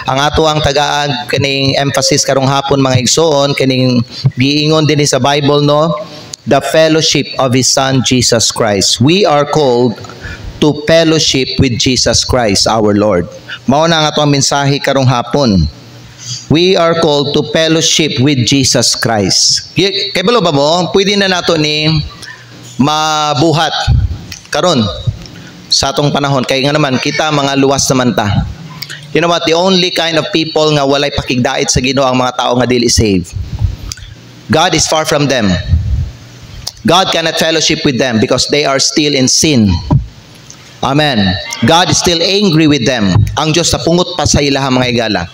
Ang ato ang tagaan kining emphasis karong hapon mga igsoon kining giingon din sa Bible no, the fellowship of His Son Jesus Christ. We are called to fellowship with Jesus Christ our Lord. Mao na ang ato ang mensahe karong hapon. We are called to fellowship with Jesus Christ. Kay balo ba mo, pwede na nato ni mabuhat karon sa atong panahon kay nga naman kita mga luwas naman ta. You know what, the only kind of people nga walay pakigdait sa Ginoo ang mga tao nga dili saved. God is far from them. God cannot fellowship with them because they are still in sin. Amen. God is still angry with them. Ang Diyos napungot pa sa ilaha mga igala.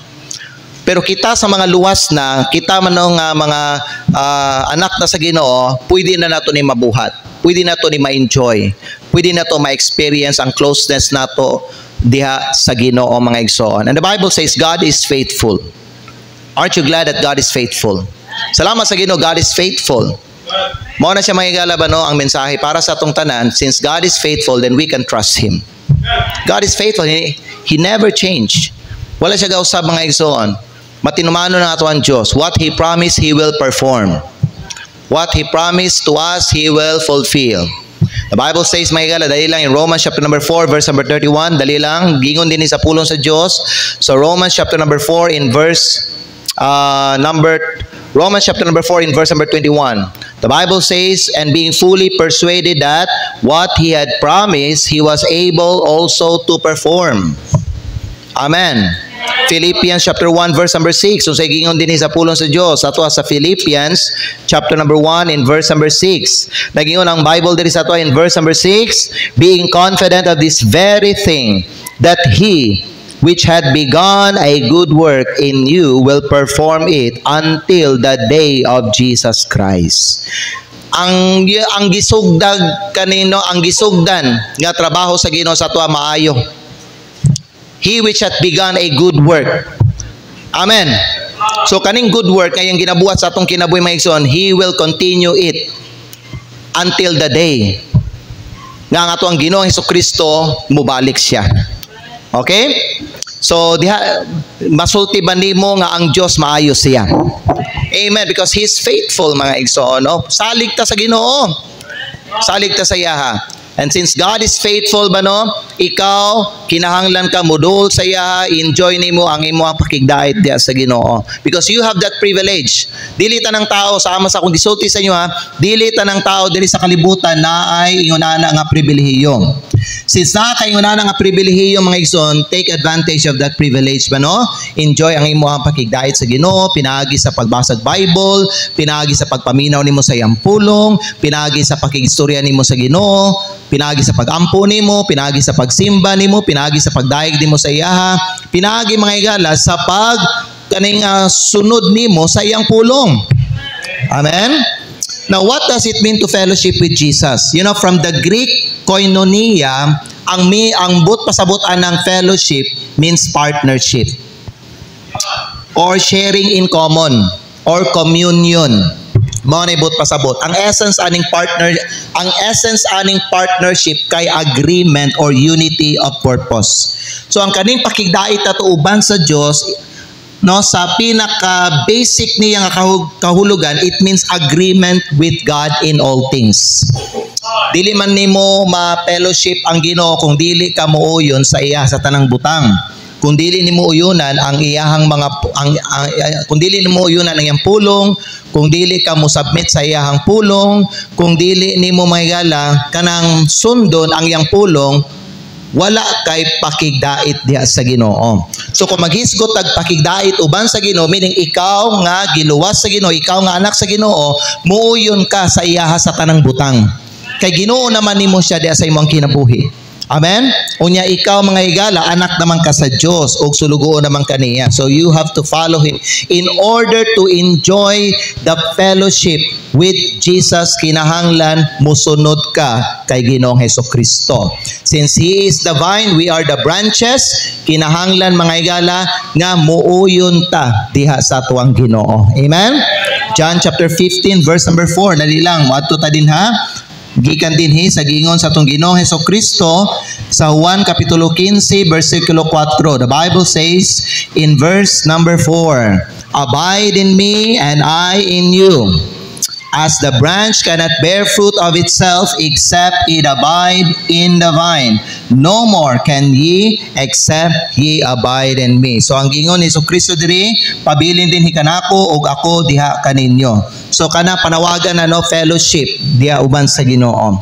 Pero kita sa mga luwas na, kita man nga mga anak na sa Ginoo, pwede na nato ni mabuhat. Pwede na to ni ma-enjoy. Pwede na to ma-experience ang closeness nato diha sa Ginoo mga igsoon. And the Bible says God is faithful. Aren't you glad that God is faithful? Salamat sa Ginoo, God is faithful. Mao na siya mga igala ba no ang mensahe para sa atong tanan, since God is faithful then we can trust Him. God is faithful. He never changed. Wala siya gausab mga igsoon. Matinumano na ato ang Diyos. What He promised, He will perform. What He promised to us, He will fulfill. The Bible says, mga igala, dali lang in Romans chapter number 4, verse number 31, dali lang, gingon din sa pulong sa Diyos. So Romans chapter number 4 in verse Romans chapter number 4 in verse number 21. The Bible says, and being fully persuaded that what He had promised, He was able also to perform. Amen. Philippians chapter 1 verse number 6. So sa gingon din sa pulong sa Dios ato sa Philippians chapter number 1 in verse number 6. Nagingon ang Bible diri sa ato in verse number 6, being confident of this very thing, that He which had begun a good work in you will perform it until the day of Jesus Christ. Ang gisugdag kanino, ang gisugdan nga trabaho sa Ginoo sa ato maayo. He which hath begun a good work. Amen. So kaning good work ngayong ginabuhat sa atong kinabuhi mga igsoon, He will continue it until the day nga ang ato ang Ginoong Hesukristo mubalik siya. Okay? So diha masulti ba nimo nga ang Dios maayo siya? Amen, because He is faithful mga igsoon, no? Salig ta sa Ginoo. Salig ta sa iya. And since God is faithful ba no, ikaw kinahanglan ka modul sa iya, enjoy nimo ang imong pakigdait diha sa Ginoo because you have that privilege. Dili tanang tao sama sa kung gisulti sa inyo ha, dili tanang tao dili sa kalibutan na ay ingonana nga pribilehiyo. Since nakakaingonana nga pribilehiyo mga igsoon, take advantage of that privilege ba no? Enjoy ang imong pakigdait sa Ginoo, pinaagi sa pagbasag Bible, pinaagi sa pagpaminaw nimo sa iyang pulong, pinaagi sa pakigistorya nimo sa Ginoo, pinagi sa pagampo nimo, pinagi sa pagsimba nimo, pinagi sa pagdaig nimo sa iyaha, pinagi mga igala sa pag kaning sunod nimo sa iyang pulong. Amen. Now what does it mean to fellowship with Jesus? You know, from the Greek koinonia, ang but pasabutan ng fellowship means partnership or sharing in common or communion. Manibot pasabot. Ang essence aning partnership kay agreement or unity of purpose. So ang kaning pakigdait ato uban sa Dios no, sa pinaka basic niya nga kahulugan, it means agreement with God in all things. Dili man nimo ma-fellowship ang Ginoo kung dili ka muuyon sa iya sa tanang butang. Kung dili nimo uyunan ang iyahang mga kung dili nimo uyunan ang iyang pulong, kung dili ka mo submit sa iyahang pulong, kung dili nimo mahigala kanang sundon ang iyang pulong, wala kay pakigdait diha sa Ginoo. So kung maghisgot tag pakigdait uban sa Ginoo, meaning ikaw nga giluwas sa Ginoo, ikaw nga anak sa Ginoo, muuyon ka sa iyaha sa tanang butang. Kay Ginoo naman nimo siya diha sa imong kinabuhi. Amen? Unya ikaw mga igala, anak naman ka sa Diyos o sulugoon naman kaniya. So you have to follow Him. In order to enjoy the fellowship with Jesus, kinahanglan musunod ka kay Ginoong Hesukristo. Since He is the vine, we are the branches, kinahanglan mga igala nga muuyon ta diha sa tuwang Ginoo. Amen? John chapter 15 verse number 4, dali lang, maadto ta din ha. gikan dinhi sa giingon sa atong Ginoong Hesukristo sa Juan kapitulo 15 versikulo 4. The Bible says in verse number 4, "Abide in me and I in you. As the branch cannot bear fruit of itself except it abide in the vine, no more can ye except ye abide in me." So ang gingon ni Kristo diri, pabilin din hikanako ug ako diha kaninyo. So kana panawagan na fellowship diha uban sa Ginoo.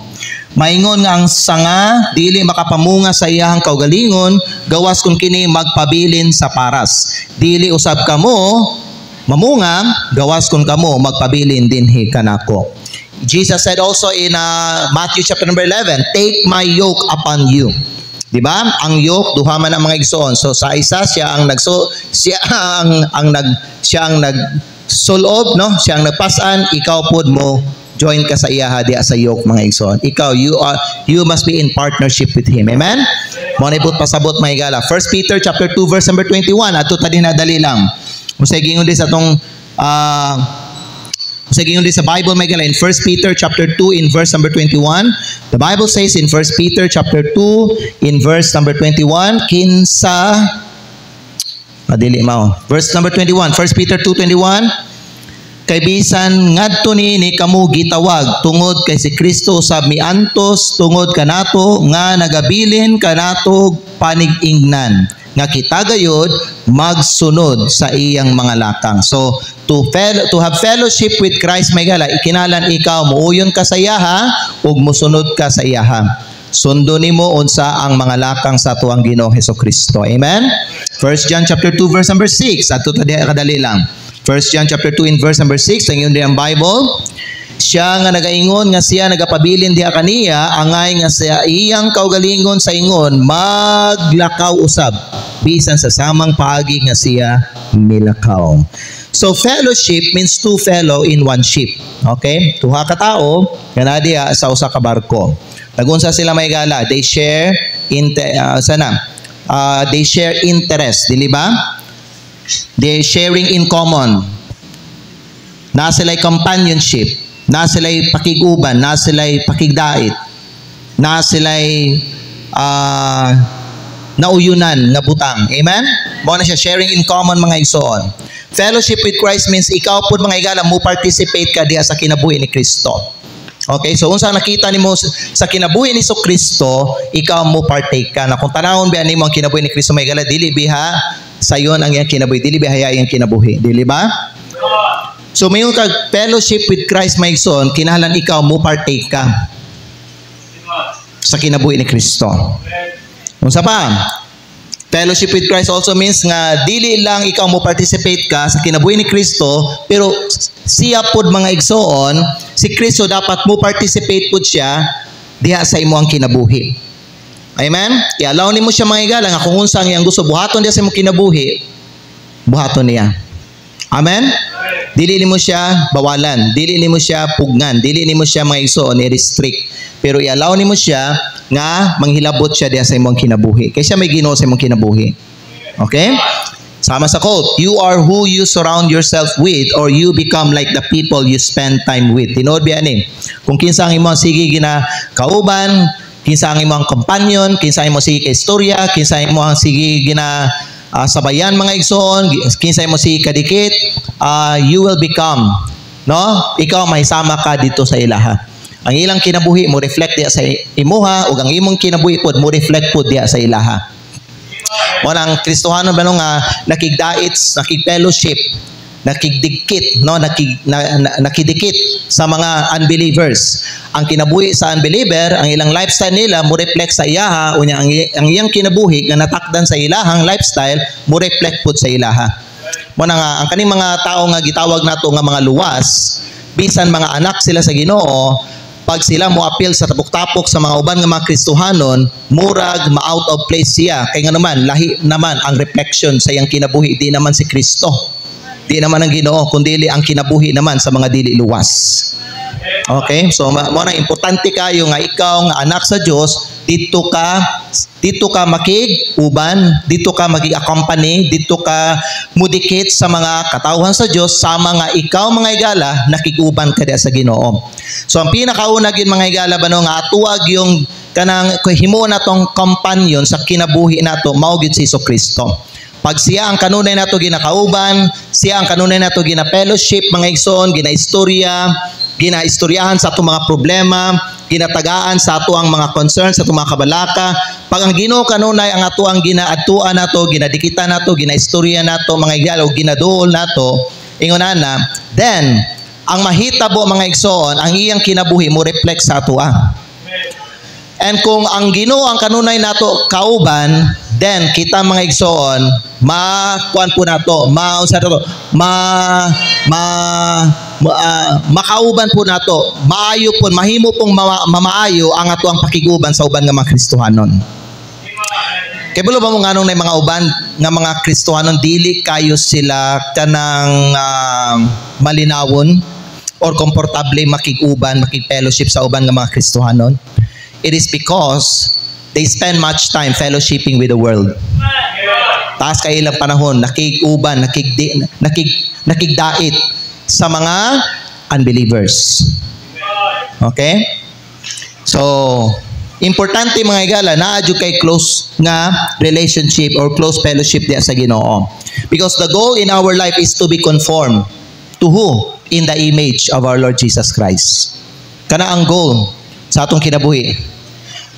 Maingon nga ang sanga dili makapamunga sa iyahang kaugalingon gawas kun kini magpabilin sa paras. Dili usab kamo mamunga, gawas kun kamo magpabilin dinhi kanako. Jesus said also in Matthew chapter number 11, "Take my yoke upon you." Di ba? Ang yoke duha man ang mga igsoon. So sa isa siya ang nagsulob, no? Siya ang nagpasan, ikaw pod mo join ka sa iya diha sa yoke mga igsoon. Ikaw you must be in partnership with him. Amen? Mo na ibut pasabot mga igala. 1 Peter chapter 2 verse number 21 adto ta dinadali lang. Usay gingon din sa tong sa Bible may gala in 1 Peter chapter 2 in verse number 21. The Bible says in 1 Peter chapter 2 in verse number 21, kinsa madili mao. Verse number 21, 1 Peter 2:21, "Kay bisan ngadto ni kamo gitawag tungod kay si Kristo usab miantos tungod kanato nga nagabilin kanato panig-ingnan nga kita gayud magsunod sa iyang mga lakang." So to have fellowship with Christ may gala ikinalan ikaw muuyon ka sa iyaha ug mosunod ka sa iyaha. Sundo nimo unsa ang mga lakang sa tuang Ginoong Hesukristo. Amen. 1 John chapter 2 verse number 6 adto ta diha kadali lang. 1 John chapter 2 in verse number 6 ang yun ang Bible. Siya nga nagaingon nga siya nagapabilin diha kaniya angay nga sa iyang kaugalingon sa ingon maglakaw usab bisan sa samang paagi nga siya milakaw. So fellowship means two fellow in one ship. Okay? Tuha ka tao nga diha sa usa ka barko. Nagunsa sila may gala, they share they share interest, dili ba? They're sharing in common. Na sila'y companionship, na sila'y pakiguban, na sila'y pakigdait, na sila'y nauyunan nga butang. Amen? Mao na siya sharing in common mga igsoon. Fellowship with Christ means ikaw pod mga igala mo participate ka diha sa kinabuhi ni Kristo. Okay, so unsa nakita nimo sa kinabuhi ni Kristo, ikaw mo partake ka. Na kung tanawon ba nimo ang kinabuhi ni Kristo may igala dili biha sayon ang iyang kinabuhi, dili bihaya iyang kinabuhi, dili ba? So mayon kag fellowship with Christ may igsoon, kinahanglan ikaw mo partake ka sa kinabuhi ni Kristo. Unsa pa? Fellowship with Christ also means nga dili lang ikaw mo participate ka sa kinabuhi ni Kristo, pero siya pod mga igsoon, si Kristo dapat mo participate pod siya diha sa imong kinabuhi. Amen? I-allow nimo siya mga igala nga kung unsa ang iyang gusto buhaton diha sa imong kinabuhi, buhaton niya. Amen? Dili nimo siya bawalan, dili nimo siya pugnan, dili nimo siya mga igsoon i-restrict. Pero i-allow nimo siya nga manghilabot siya diha sa imong kinabuhi. Kay siya may Ginoo sa imong kinabuhi. Okay? Sama sa quote, you are who you surround yourself with or you become like the people you spend time with. Tinuod biya ni. Kung kinsa ang imong sige ginakauban, kinsa ang imong companion, kinsa ang imong sige kaistorya, kinsa ang imong sige sabayan mga igsoon, kinsa imong sige kadikit, you will become, no? Ikaw mahisama ka dito sa ilaha. Ang ilang kinabuhi mo reflect diya sa imuha ug ang imong kinabuhi pod mo reflect pod diya sa ilaha. Wala ang Kristohano ba nga nakigdait, nakig-fellowship, nakigdikit, no, nakidikit sa mga unbelievers. Ang kinabuhi sa unbeliever, ang ilang lifestyle nila mo reflect sa ilaha unya ang iyang kinabuhi nga natakdan sa ilahang lifestyle mo reflect pod sa ilaha. Mo nga ang kaning mga tao nga gitawag nato nga mga luwas, bisan mga anak sila sa Ginoo, pag sila mo appeal sa tapok-tapok sa mga uban nga mga Kristohanon, murag ma-out of place siya. Kaya nga naman, lahi naman ang reflection sa iyang kinabuhi. Di naman si Kristo. Di naman ang Ginoo, kundi ang kinabuhi naman sa mga dili luwas. Okay? So, mo na importante kayo nga ikaw nga anak sa Dios, dito ka makig-uban, dito ka mag-accompany, dito ka mudikit sa mga katawhan sa Dios sama nga ikaw mga higala nakig-uban ka diha sa Ginoo. So ang pinakauna gyud mga higala bano nga atuag yung kanang himo na tong companion sa kinabuhi nato mao gyud si Jesucristo. Pag siya ang kanunay nato ginakauban, siya ang kanunay nato gina-fellowship, mga igsoon, ginaistoryahan sa ato mga problema, ginatagaan sa ato ang mga concerns, sa ato mga kabalaka. Pag ang Ginoo kanunay ang ato ang ginaadtuan nato, ginadikitan nato, ginaistorya nato, mga igalo, ginaduol nato, ingon na, then, ang mahitabo mga igsoon, ang iyang kinabuhi mo reflect sa ato. And kung ang Ginoo ang kanunay nato kauban, then kita mga igsoon, makuan po nato, makauban po nato, maayo po, mahimo pong mamaayo ang ato ang pakiguban sa uban nga mga Kristohanon. Kaya bulo ba mo nganong na mga uban nga mga Kristohanon, dili kayo sila kanang malinawon or komportable makiguban, makig-fellowship sa uban nga mga Kristohanon? It is because they spend much time fellowshipping with the world. Taas kay ilang panahon, nakig-uban, nakigdait sa mga unbelievers. Okay? So, importante mga igala, naadyo kay close nga relationship or close fellowship diya sa Ginoo. Because the goal in our life is to be conformed to who? In the image of our Lord Jesus Christ. Kana ang goal sa atong kinabuhi.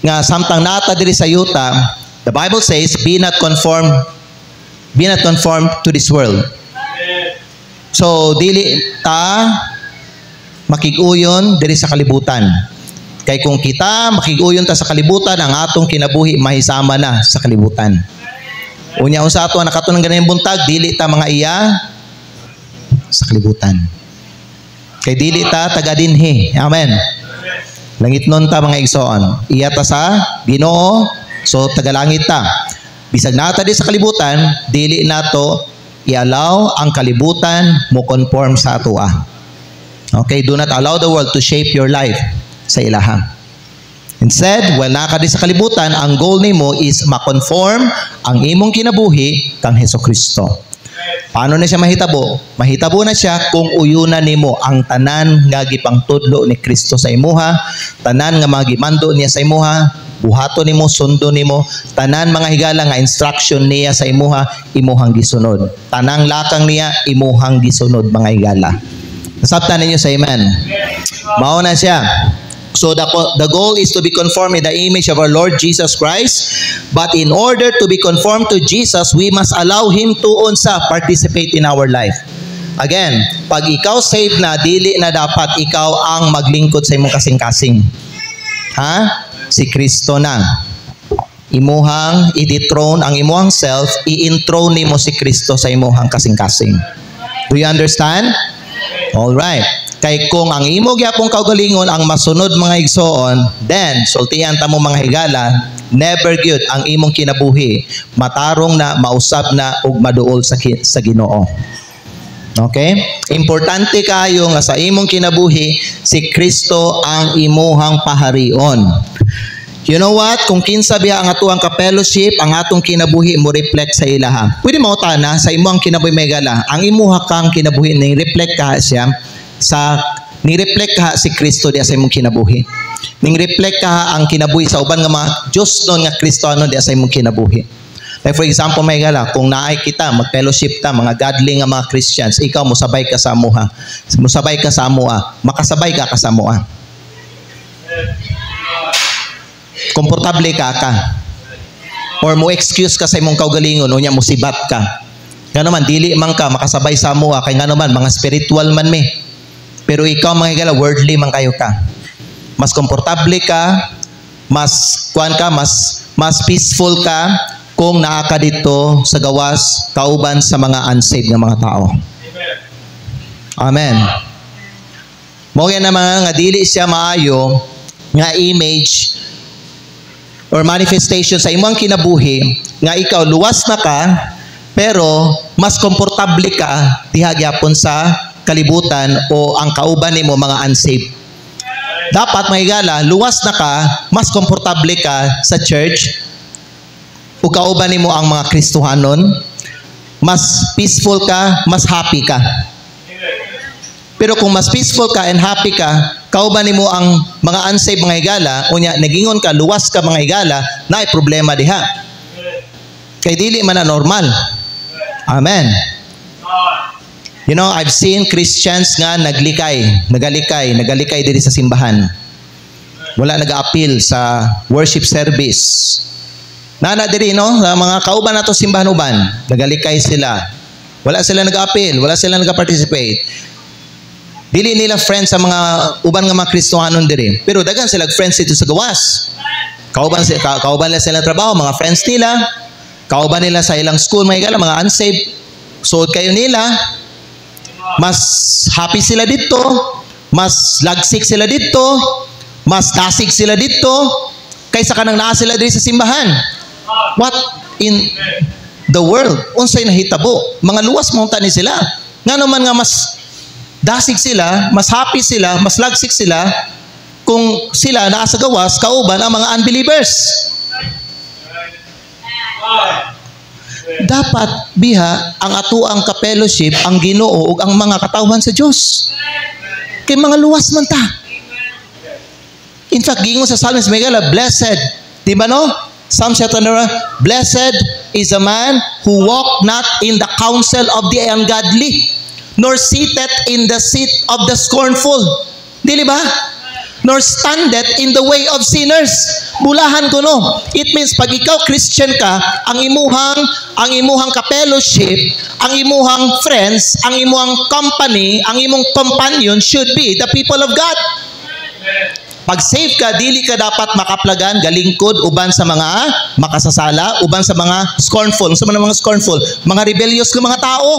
Nga samtang nata diri sa yuta, the Bible says, be not conformed to this world. So dili ta makig-uyon diri sa kalibutan. Kay kung kita makig-uyon ta sa kalibutan, ang atong kinabuhi mahisama na sa kalibutan. Unya unsa ato nakatunang ganayang buntag, dili ta mga iya sa kalibutan. Kay dili ta taga dinhi. Amen. Langit nun ta mga igsoon. Iya ta sa Ginoo, so tagalangit ta. Bisag nata di sa kalibutan, dili nato i-allow ang kalibutan mo conform sa atua. Okay, do not allow the world to shape your life sa ilaha. Instead, while naka di sa kalibutan, ang goal nimo is ma-conform ang imong kinabuhi kang Hesukristo. Paano na siya mahitabo? Mahitabo na siya kung uyunan nimo ang tanan nga gipangtudlo ni Kristo sa imuha, tanan nga magimando niya sa imuha, buhato nimo, sundo nimo, tanan mga higala nga instruction niya sa imuha, imuhang gisunod. Tanang lakang niya, imuhang gisunod mga higala. Nasabtan ninyo sa amen. Mao na siya. So the goal is to be conformed in the image of our Lord Jesus Christ. But in order to be conformed to Jesus, we must allow Him to participate in our life. Again, pag ikaw saved na, dili na dapat ikaw ang maglingkod sa imong kasing-kasing. Si Kristo na. Imuhang i-dethrone ang imuhang self, i-enthrone nimo si Kristo sa imuhang kasing-kasing. Do you understand? All right. Kay kung ang imo gyapong kaugalingon ang masunod mga igsoon, then sultihan ta mo mga higala, never gyud ang imong kinabuhi matarong na, mausab na ug maduol sa Ginoo. Okay? Importante kayo nga sa imong kinabuhi si Kristo ang imuhang paharion. You know what? Kung kinsa biya ang atuang ka-fellowship, ang atong kinabuhi mo reflect sa ilaha. Pwede mo tana sa imong kinabuhi may gala, ang imuha kang kinabuhi ni reflect ka siya sa ni-reflect ka si Kristo diya sa imong kinabuhi. Ning-reflect ka ang kinabuhi sa uban nga mga Diyos doon nga Kristohanon diya sa imong kinabuhi. Like for example, may gala, kung naay kita, mag-fellowship ta, mga godly nga mga Christians, ikaw musabay ka sa amuha. Musabay ka sa amuha. Makasabay ka sa amuha. Komportable ka. Or mo excuse ka sa imong kaugalingon, unya mo sibat ka. Nga naman, dili man ka, makasabay sa amuha, kay nga naman, mga spiritual man me. Pero ikaw mga higala, worldly man kayo ka. Mas komportable ka, mas peaceful ka kung naa ka dito sa gawas, kauban sa mga unsaved na mga tao. Amen. Mo yan naman nga dili siya maayo nga image or manifestation sa imong kinabuhi nga ikaw luwas na ka pero mas komportable ka diha gyapon sa kalibutan o ang kauban nimo mga unsaved. Dapat mga higala, luwas na ka, mas komportable ka sa church, ug kauban nimo ang mga Kristohanon, mas peaceful ka, mas happy ka. Pero kung mas peaceful ka and happy ka, kauban nimo ang mga unsaved mga higala, unya nagingon ka, luwas ka mga higala, na ay problema diha. Kay dili man na normal. Amen. You know, I've seen Christians nga nagalikay diri sa simbahan. Wala nag-appeal sa worship service. Nana diri no, sa mga kauban nato simbahan uban, nagalikay sila. Wala sila nag-appeal, wala sila nag-participate. Dili nila friends sa mga uban nga mga Kristohanon diri. Pero daghan sila friends dito sa gawas. Kauban nila sila trabaho, mga friends nila. Kauban nila sa ilang school, mga higala, mga unsaved. So kayo nila, mas happy sila dito, mas lagsik sila dito, mas dasig sila dito, kaysa kanang naa sila diri sa simbahan. What in the world? Unsay nahitabo? Mga luwas monta ni sila. Nga naman nga mas dasig sila, mas happy sila, mas lagsik sila, kung sila naa sa gawas, kauban ang mga unbelievers. Dapat biha ang atuang ka-fellowship ang Ginoo ug ang mga katawhan sa Dios. Kay mga luwas man ta. In fact, gingon sa Psalms Megala, blessed, di ba no? Psalm chapter 9, blessed is a man who walk not in the counsel of the ungodly, nor seated in the seat of the scornful. Di ba? Nor standeth in the way of sinners. Bulahan ko no. It means pag ikaw Christian ka, ang imuhang ka-fellowship, ang imuhang friends, ang imuhang company, ang imong companion should be the people of God. Pag save ka, dili ka dapat makaplagan, galingkod, uban sa mga makasasala, uban sa mga scornful. Sa mga scornful, mga rebellious ka mga tao.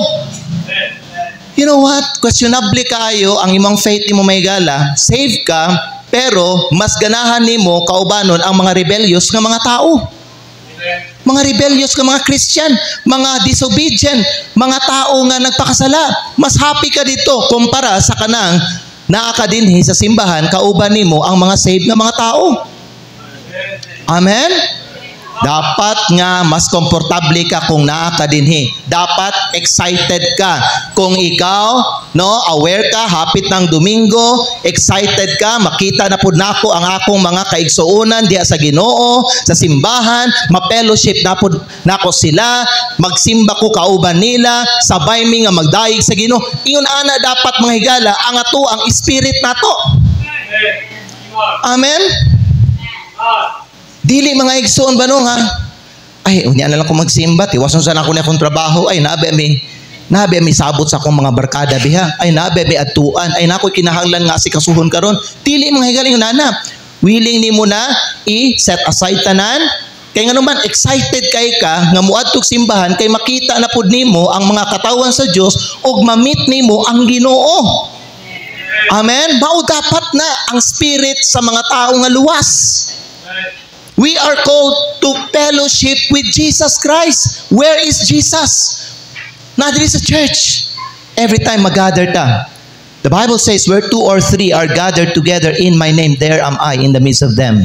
You know what? Questionable kaayo ang imong faith nimo may gala. Save ka, pero mas ganahan nimo kaubanon ang mga rebellious nga mga tao. Mga rebellious nga mga Christian, mga disobedient, mga tao nga nagpakasala. Mas happy ka dito kumpara sa kanang naa ka dinhi sa simbahan kauban nimo ang mga saved nga mga tao. Amen. Dapat nga mas komportable ka kung naa ka dinhi. Dapat excited ka. Kung ikaw, no, aware ka, hapit ng Domingo, excited ka, makita na pud nako ang akong mga kaigsuonan diha sa Ginoo, sa simbahan, ma-fellowship na pud nako sila, magsimba ko kauban nila, sabay mi nga magdayeg sa Ginoo. Ingon ana dapat mga higala ang ato ang spirit nato. Amen. Dili mga igsoon ba no ha? Ay, unya na lang ko magsimba, tiwason sa ako na akong trabaho, ay nabe mi sabot sa akong mga barkada biha, ay nabe mi atuan, ay nakoy kinahanglan nga si kasuhon karon. Dili mga higaling nana. Willing nimo na i-set aside tanan, kay nga naman excited kay ka nga muadtog simbahan kay makita na pud nimo ang mga katawan sa Dios ug ma-meet nimo ang Ginoo. Amen. Mao dapat na ang spirit sa mga tao nga luwas. We are called to fellowship with Jesus Christ. Where is Jesus? Not there is a church. Every time mag-gather ta. The Bible says, where 2 or 3 are gathered together in my name, there am I in the midst of them.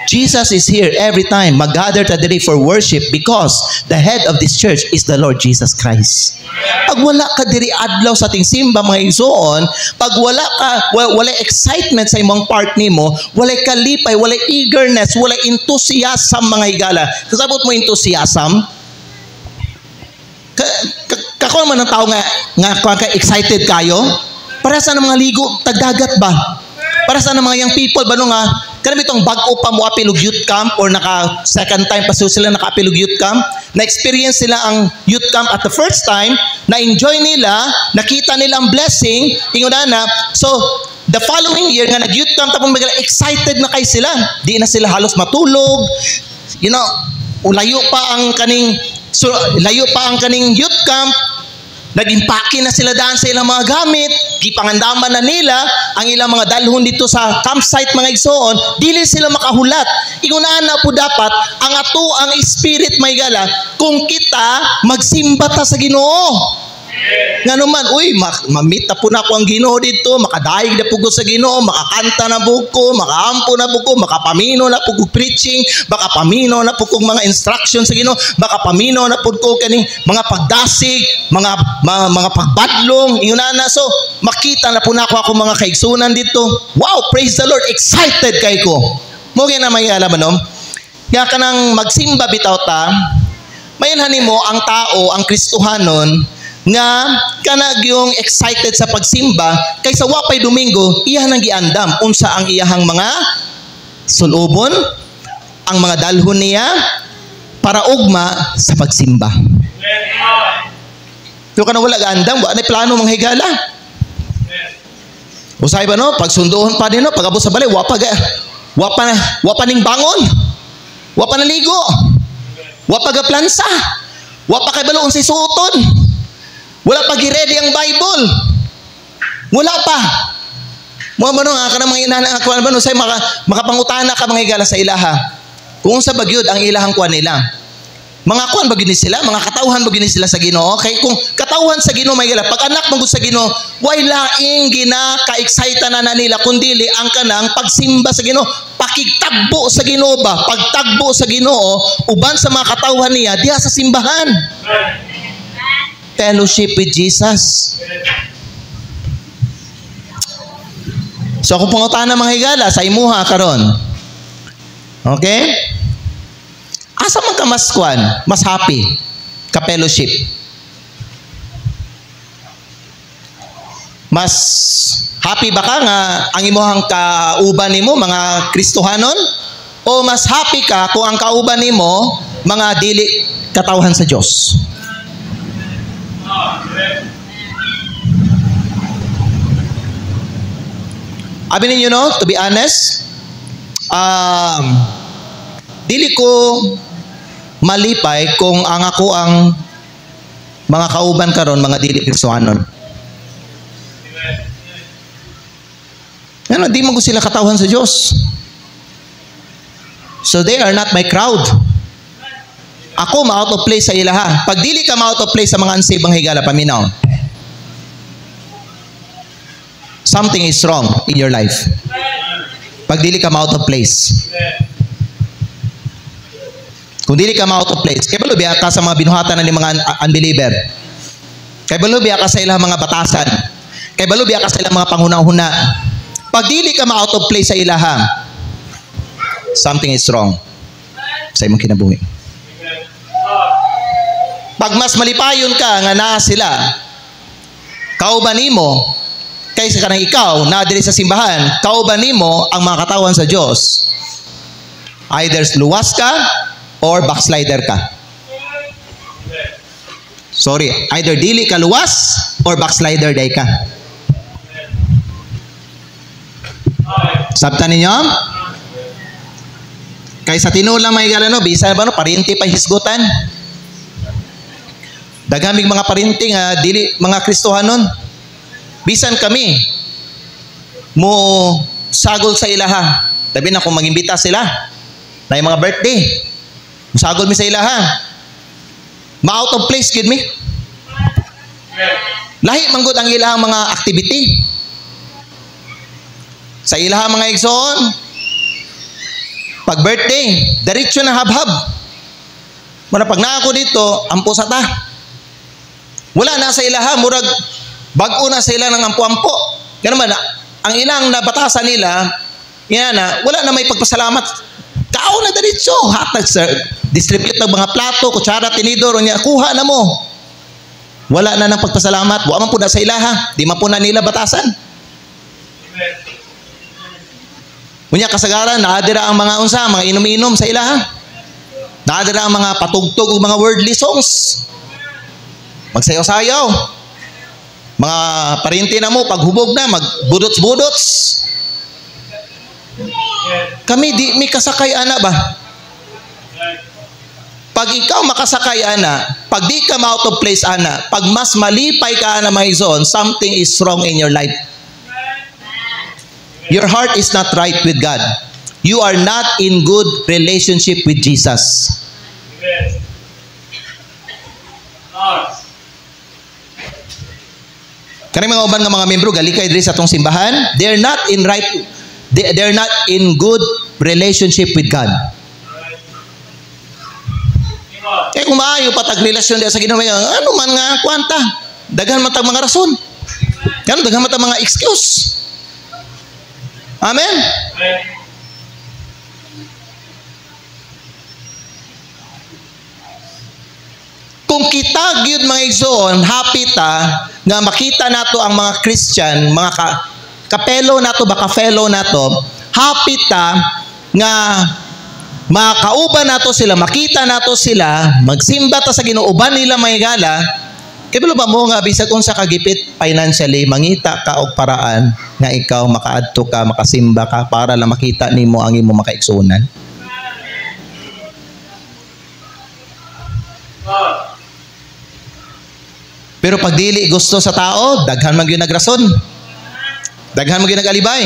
Jesus is here every time mag-gather ta diri for worship because the head of this church is the Lord Jesus Christ. Pag wala ka diri adlaw sa ating simba mga igsoon, pag wala excitement sa imong part nimo, wala kalipay, wala eagerness, wala enthusiasm mga higala. Kasabot mo enthusiasm? Kako man ang tao nga excited kayo? Para sa mga ligo tagdagat ba? Para sa mga young people ba no nga kanang bitong bag-o pa mo apilog youth camp or naka second time pa sila naka-apilog youth camp, na-experience sila ang youth camp at the first time, na-enjoy nila, nakita nila ang blessing, ingunana, so the following year nga nag-youth camp tapos magala excited na kay sila, di na sila halos matulog, you know, layo pa ang kaning youth camp, nag-impake na sila daan sa ilang mga gamit, gipangandaman na nila ang ilang mga dalhon dito sa campsite mga igsoon, dili sila makahulat. Ingunaan na po dapat ang ato ang spirit may gala kung kita magsimba ta sa Ginoo. Nga naman, uy, mamit na po na ako ang Ginoo dito, makadaig na po ko sa Ginoo, makakanta na po ko, makaampo na po ko, makapamino na po ko preaching, makapamino na po ko mga instruction sa Ginoo, makapamino na po ko kani mga pagdasig, mga pagbadlong, inuna. So, makita na po na ako mga kaigsunan dito. Wow, praise the Lord, excited kay ko. Mugin na may alam ano, nga ka nang magsimba bitaw ta, mayanhanin mo ang tao, ang Kristohanon, nga kanag yung excited sa pagsimba kaysa wapay Domingo iya nang giandam unsa ang iyahang mga sulubon, ang mga dalhon niya para ugma sa pagsimba. Pero kana wala gaandam, wa na plano mga higala. Usay ba no, pagsunduhon pa din no, pagabot sa balay wapa ning bangon, wapa na ligo, wapa ga plansa, wapa kay balo unsay suoton. Wala pa gi-ready ang Bible. Wala pa. Mo ba no ka mga inana ako ba no say makapangutana ka mga higala sa ilaha. Kung sa bagyod ang ilahang kuan nila. Mga kuan ba gini sila, mga katawhan ba gini sila sa Ginoo? Okay, kung katawhan sa Ginoo mga higala, pag anak mangud sa Ginoo, way laing ginaka-excite na nila kundili ang kanang pagsimba sa Ginoo, pakigtagbo sa Ginoo ba? Pagtagbo sa Ginoo uban sa mga katawhan niya diha sa simbahan. Fellowship with Jesus. So kung pangutana mga higala sa imuha karon. Okay? Asa man ka mas kwan, mas happy ka fellowship? Mas happy ba ka nga ang imuhang kauban nimo mga Kristohanon? O mas happy ka kung ang kauban nimo mga dili katawhan sa Dios? Abi ninyo no, to be honest, dili ko malipay kung ang ako ang mga kauban karon mga dili Kristohanon. Ano, di mo sila katawhan sa Diyos. So they are not my crowd. Ako ma-out of place sa ilaha. Pag dili ka ma-out of place sa mga unsaved mga higala, paminaw. Something is wrong in your life. Pag dili ka ma-out of place. Kung dili ka ma-out of place, kaya balubiya ka sa mga binuhatan ng mga unbeliever. Kaya balubiya ka sa ilang mga batasan. Kaya balubiya ka sa ilang mga panghuna-huna. Pag dili ka ma-out of place sa ilaha, something is wrong sa imong kinabuhi. Pag mas malipayon ka nga naa sila, kauban nimo kaysa kanang ikaw na diri sa simbahan, kauban nimo ang mga katawan sa Dios. Either luwas ka or backslider ka. Sorry, either dili ka luwas or backslider day ka. Sabta ninyo? Kaysa tinulang may galano, bisa ba no, parinti pa hisgutan. Dagamig mga parinti nga, dili mga Kristohanon. Bisan kami, mo sagol sa ilaha. Tabi na kung mag-imbita sila, na yung mga birthday, sagol mi sa ilaha. Ma-out of place, gid mi. Lahi manggod ang ilahang mga activity. Sa ilahang mga igsoon, pag birthday, diretso na habhab. Muna pag naa ko dito, ampo sa ta. Wala na sa ilaha, murag bago na sa ila ng ampo-ampo. Yan naman, ang ilang nabatasan nila, yan na, wala na may pagpasalamat. Kao na diretso, hatag sa distribute ng mga plato, kutsara, tinidor, niya, kuha na mo. Wala na ng pagpasalamat, wala man po na sa ilaha, di man po na nila batasan. Kunya kasagaran, naadira ang mga unsa, mga inom-inom sa ilaha. Naadira ang mga patugtog, mga worldly songs. Magsayaw-sayaw. Mga parinti na mo, paghubog na, magbudots-budots. Kami, di may kasakay ana ba? Pag ikaw makasakay ana, pag di ka ma-out of place ana, pag mas malipay ka ana mahizon, something is wrong in your life. Your heart is not right with God. You are not in good relationship with Jesus. Kani mga uban nga mga membro gali kay diri sa atong simbahan, they're not in good relationship with God. Kaya kung maayo patag relasyon diya sa Ginoo, ano man nga kwanta, daghan man tag mga rason. Daghan man tag mga excuse. Amen. Kung kita gyud mga igsoon, happy ta nga makita nato ang mga Christian, mga kapelo nato ba ka-fellow nato, happy ta nga makauban nato sila, makita nato sila, magsimba ta sa Ginoo, uban nila may gala. Kaya ba mo nga bisag kung sa kagipit financially, mangita ka og paraan nga ikaw makaadto ka, makasimba ka para lang makita nimo ang imo makaigsunan. Pero pag dili gusto sa tao, daghan man gyud nagrason. Daghan man gyud nagalibay.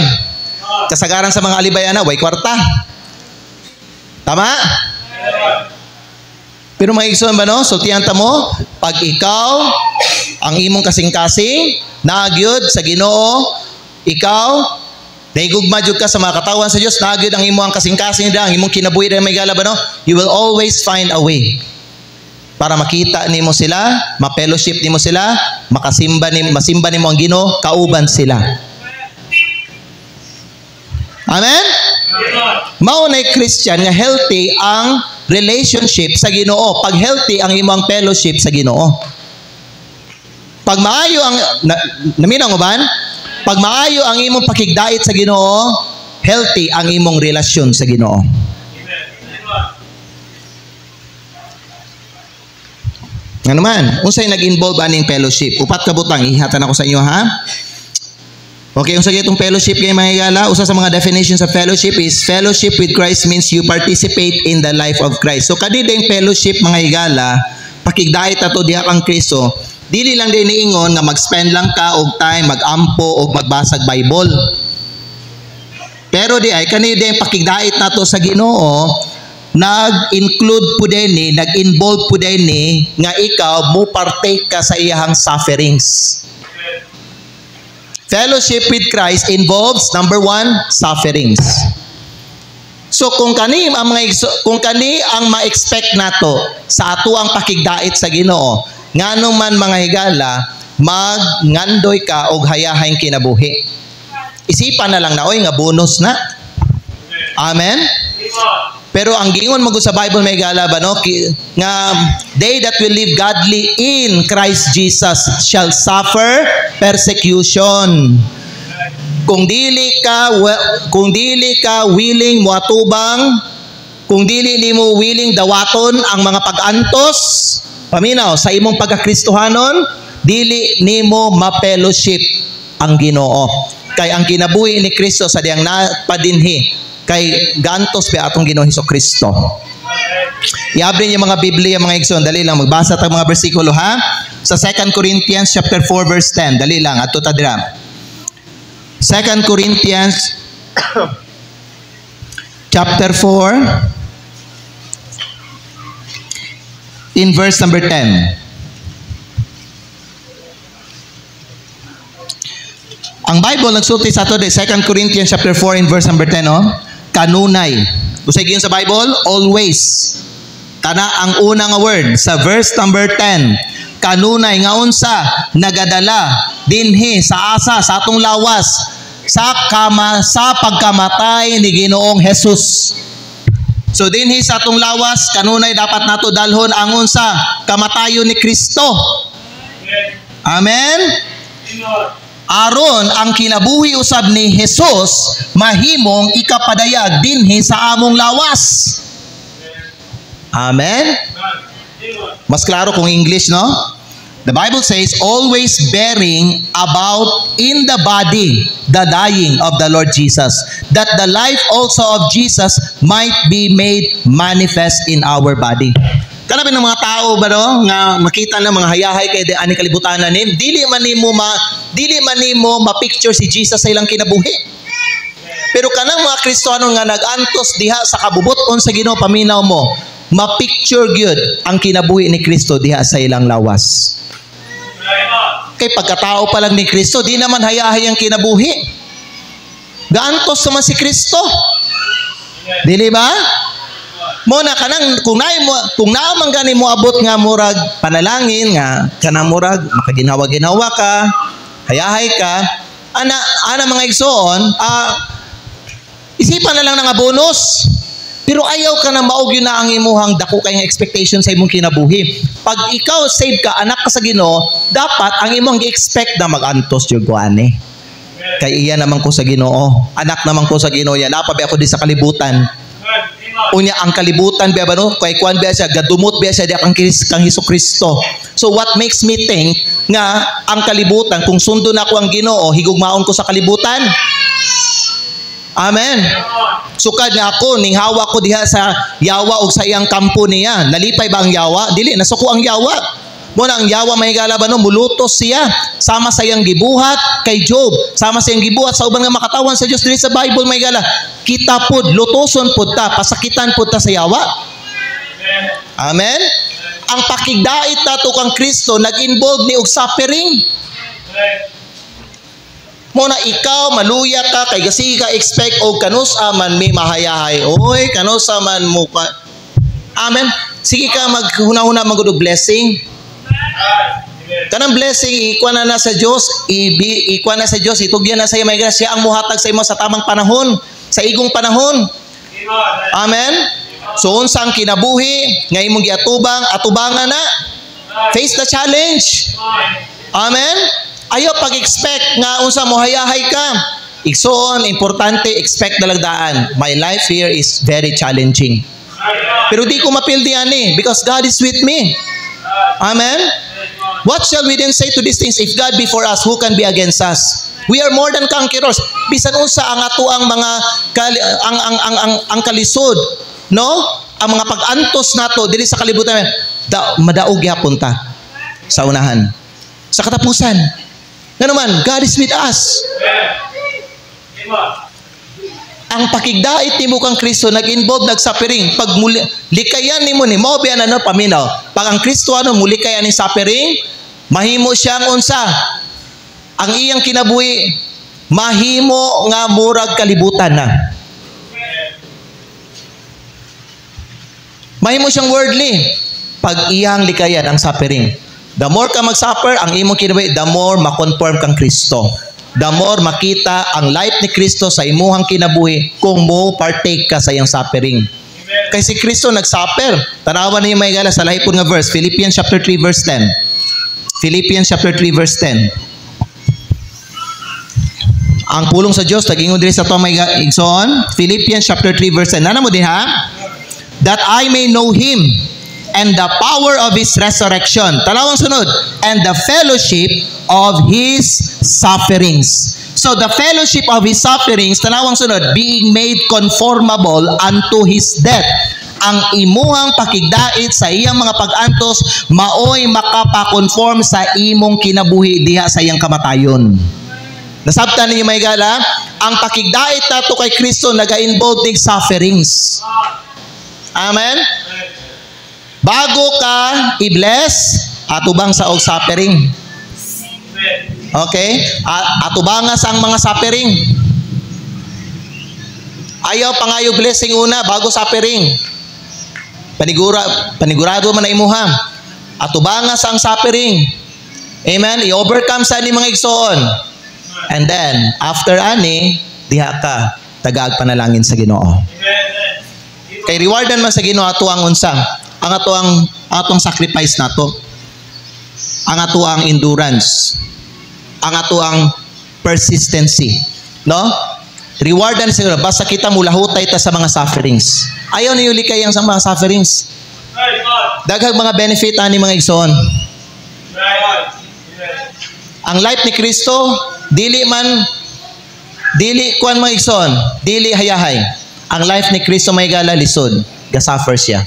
Kasagaran sa mga alibay ana, way kwarta. Tama? Pero mga igsoon ba no? Sultihan ta mo, pag ikaw ang imong kasing-kasing nagyud sa Ginoo, ikaw nahigugma jud ka sa mga katawan sa Dios, nagyud ang imong kasing-kasing ang imong kinabuhi ra may gala ba no? You will always find a way para makita nimo sila, ma-fellowship nimo sila, masimba nimo ang Ginoo, kauban sila. Amen? Mao nay Christian nga healthy ang relationship sa Ginoo. Pag healthy ang imong fellowship sa Ginoo. Pag maayo ang naminang uban, pag maayo ang imong pakigdait sa Ginoo, healthy ang imong relasyon sa Ginoo. Nga naman, unsay nag-involve aning fellowship? Upat ka butang, ihatan ako sa inyo ha. Okay, unsay itong fellowship kay mga higala? Usa sa mga definitions of fellowship is fellowship with Christ means you participate in the life of Christ. So kadideng fellowship mga higala, pakigdait ato diha kang Kristo. Dili lang din niingon nga mag-spend lang ka og time, mag-ampo og magbasag Bible. Pero di ay kani din pakigdait nato sa Ginoo, nag-include po din nag-involve po din nga ikaw mo partake ka sa iyang sufferings. Fellowship with Christ involves number 1, sufferings. So kung kani ang ma-expect nato sa ato ang pakigdait sa Ginoo, ngano man mga higala, magngandoy ka og hayahayng kinabuhi. Isipan na lang na oy nga bonus na. Amen. Pero ang gingon mo sa Bible may gala ba no? Nga they that will live godly in Christ Jesus shall suffer persecution. Kung dili ka willing mo atubang, kung dili nimo willing dawaton ang mga pag-antos, paminaw sa imong pagkakristohanon, dili nimo ma-fellowship ang Ginoo. Kay ang kinabuhi ni Kristo sa diyang napadinhi kay gantos pa atong Ginoo Hesukristo. Iabri niyo mga Biblia mga igsoon, dali lang magbasa tag mga bersikulo ha. Sa 2 Corinthians chapter 4 verse 10, dali lang adto ta dira. 2 Corinthians chapter 4 in verse number 10. Ang Bible nagsulti sa ato di 2 Corinthians chapter 4 in verse number 10 kanunay. Usay giyon sa Bible, always. Kana ang unang word sa verse number 10. Kanunay nga unsa nagadala dinhi sa asa sa atong lawas sa pagkamatay ni Ginoong Hesus. So dinhi sa atong lawas kanunay dapat nato dalhon ang unsa kamatayon ni Kristo. Amen. Aron ang kinabuhi usab ni Hesus mahimong ikapadayag dinhi sa among lawas. Amen. Mas klaro kung English, no? The Bible says, always bearing about in the body the dying of the Lord Jesus, that the life also of Jesus might be made manifest in our body. Kanabi ng mga tao ba no nga makita ng mga hayahay kay ani kalibutanan nim, dili man nimo ma-picture si Jesus sa ilang kinabuhi. Pero kanang mga Kristiyano nga nag-antos diha sa kabubuton sa Ginoo, paminaw mo, ma-picture gyud ang kinabuhi ni Kristo diha sa ilang lawas. Kay pagkatao pa lang ni Kristo, di naman hayahay ang kinabuhi. Gaantos naman si Kristo. Dili ba? Muna kanang kung naamang gani mo abot nga murag panalangin nga kanang murag makaginawa-ginawa ka, hayahay ka, ana mga igsoon, isipan na lang nga bonus. Pero ayaw ka na maog yun na ang imuhang dako kay nga expectation sa imong kinabuhi. Pag ikaw save ka, anak ka sa Ginoo, dapat ang imong gi-expect na mag-antos jud ko ani. Kay iya naman ko sa Ginoo, anak naman ko sa Ginoo yan. Napabi ako di sa kalibutan. Unya ang kalibutan biya ba no? Kay kuan biya siya, gadumot biya siya di kang Hesukristo. So what makes me think nga ang kalibutan kung sundo na ako ang Ginoo, higugmaon ko sa kalibutan? Amen. Sukad na ako, ning hawa ko diha sa yawa o sa iyang kampo niya. Nalipay ba ang yawa? Dili, nasuko ang yawa. Muna ang yawa may gala ba no? Mulutos siya. Sama sa iyang gibuhat kay Job. Sama sa iyang gibuhat sa uban nga makatawan sa Dios dili sa Bible may gala. Kita pod, lutoson pod ta, pasakitan pod ta sa yawa. Amen. Ang pakigdait nato kang Kristo nag-involve ni og suffering. Muna ikaw maluya ka kay kasi ka expect og kanusa man may mahayahay. Oy, kanusa man mo ka. Amen. Sige ka maghuna-huna magud og blessing. Kanang blessing ikuan na sa Dios, ikuan na sa Dios, itugyan na sa iya may grasya ang muhatag sa imo sa tamang panahon, sa igong panahon. Amen. So unsa ang kinabuhi nga imong atubangan na. Face the challenge. Amen. Ayaw pag-expect nga unsa mo hayahay ka. Igsoon, importante, expect dalagdaan. My life here is very challenging. Pero di ko mapildi ani because God is with me. Amen? What shall we then say to these things? If God be for us, who can be against us? We are more than conquerors. Bisan unsa ang ato ang mga ang kalisod, no? Ang mga pag-antos nato dili sa kalibutan, madaog gyapon ta sa unahan. Sa katapusan. Nga naman, God is with us. Ang pakigdait nimo kang Kristo nag-involve nag-suffering. Pag likayan nimo ni mo biyan ano paminaw. Pag ang Kristo ano mulikayan ni suffering, mahimo siyang unsa? Ang iyang kinabuhi mahimo nga murag kalibutan na. Mahimo siyang worldly pag iyang likayan ang suffering. The more ka mag-suffer, ang imong kinabuhi, the more makonform kang Kristo. The more makita ang life ni Kristo sa imuhang kinabuhi kung mo partake ka sa iyang suffering. Kay si Kristo nag-suffer. Tanawan niyo may gala sa lahipon nga verse, Philippians chapter 3 verse 10. Philippians chapter 3 verse 10. Ang pulong sa Dios tagingon diri sa to may igsoon, Philippians chapter 3 verse 10. Nana mo din ha? That I may know Him and the power of His resurrection. Talawang sunod. And the fellowship of His sufferings. So the fellowship of His sufferings, talawang sunod, being made conformable unto His death. Ang imuhang pakigdait sa iyang mga pag-antos, maoy makapakonform sa imong kinabuhi diha sa iyang kamatayon. Nasabtan ninyo may gala, ang pakigdait nato kay Kristo naga-involve ng sufferings. Amen? Bago ka i-bless, atubang sa og suffering. Okay? Atubangas ang mga suffering. Ayaw pangayo blessing una bago suffering. Panigurado man na imuha. Atubangas ang suffering. Amen? I-overcome sa ni mga igsoon. And then, after ani, diha ka, tagaag panalangin sa Ginoo. Kay rewardan man sa Ginoo ato ang unsa? Ang atong sacrifice nato. Ang ato ang endurance. Ang ato ang persistency. No? Rewardan sa Ginoo. Basta kita mulahutay ta sa mga sufferings. Ayaw niyo likayang sa mga sufferings. Daghang mga benefit ani mga igsoon. Ang life ni Kristo, dili kuan mga igsoon, dili hayahay. Ang life ni Kristo may gala lisod, ga-suffer siya.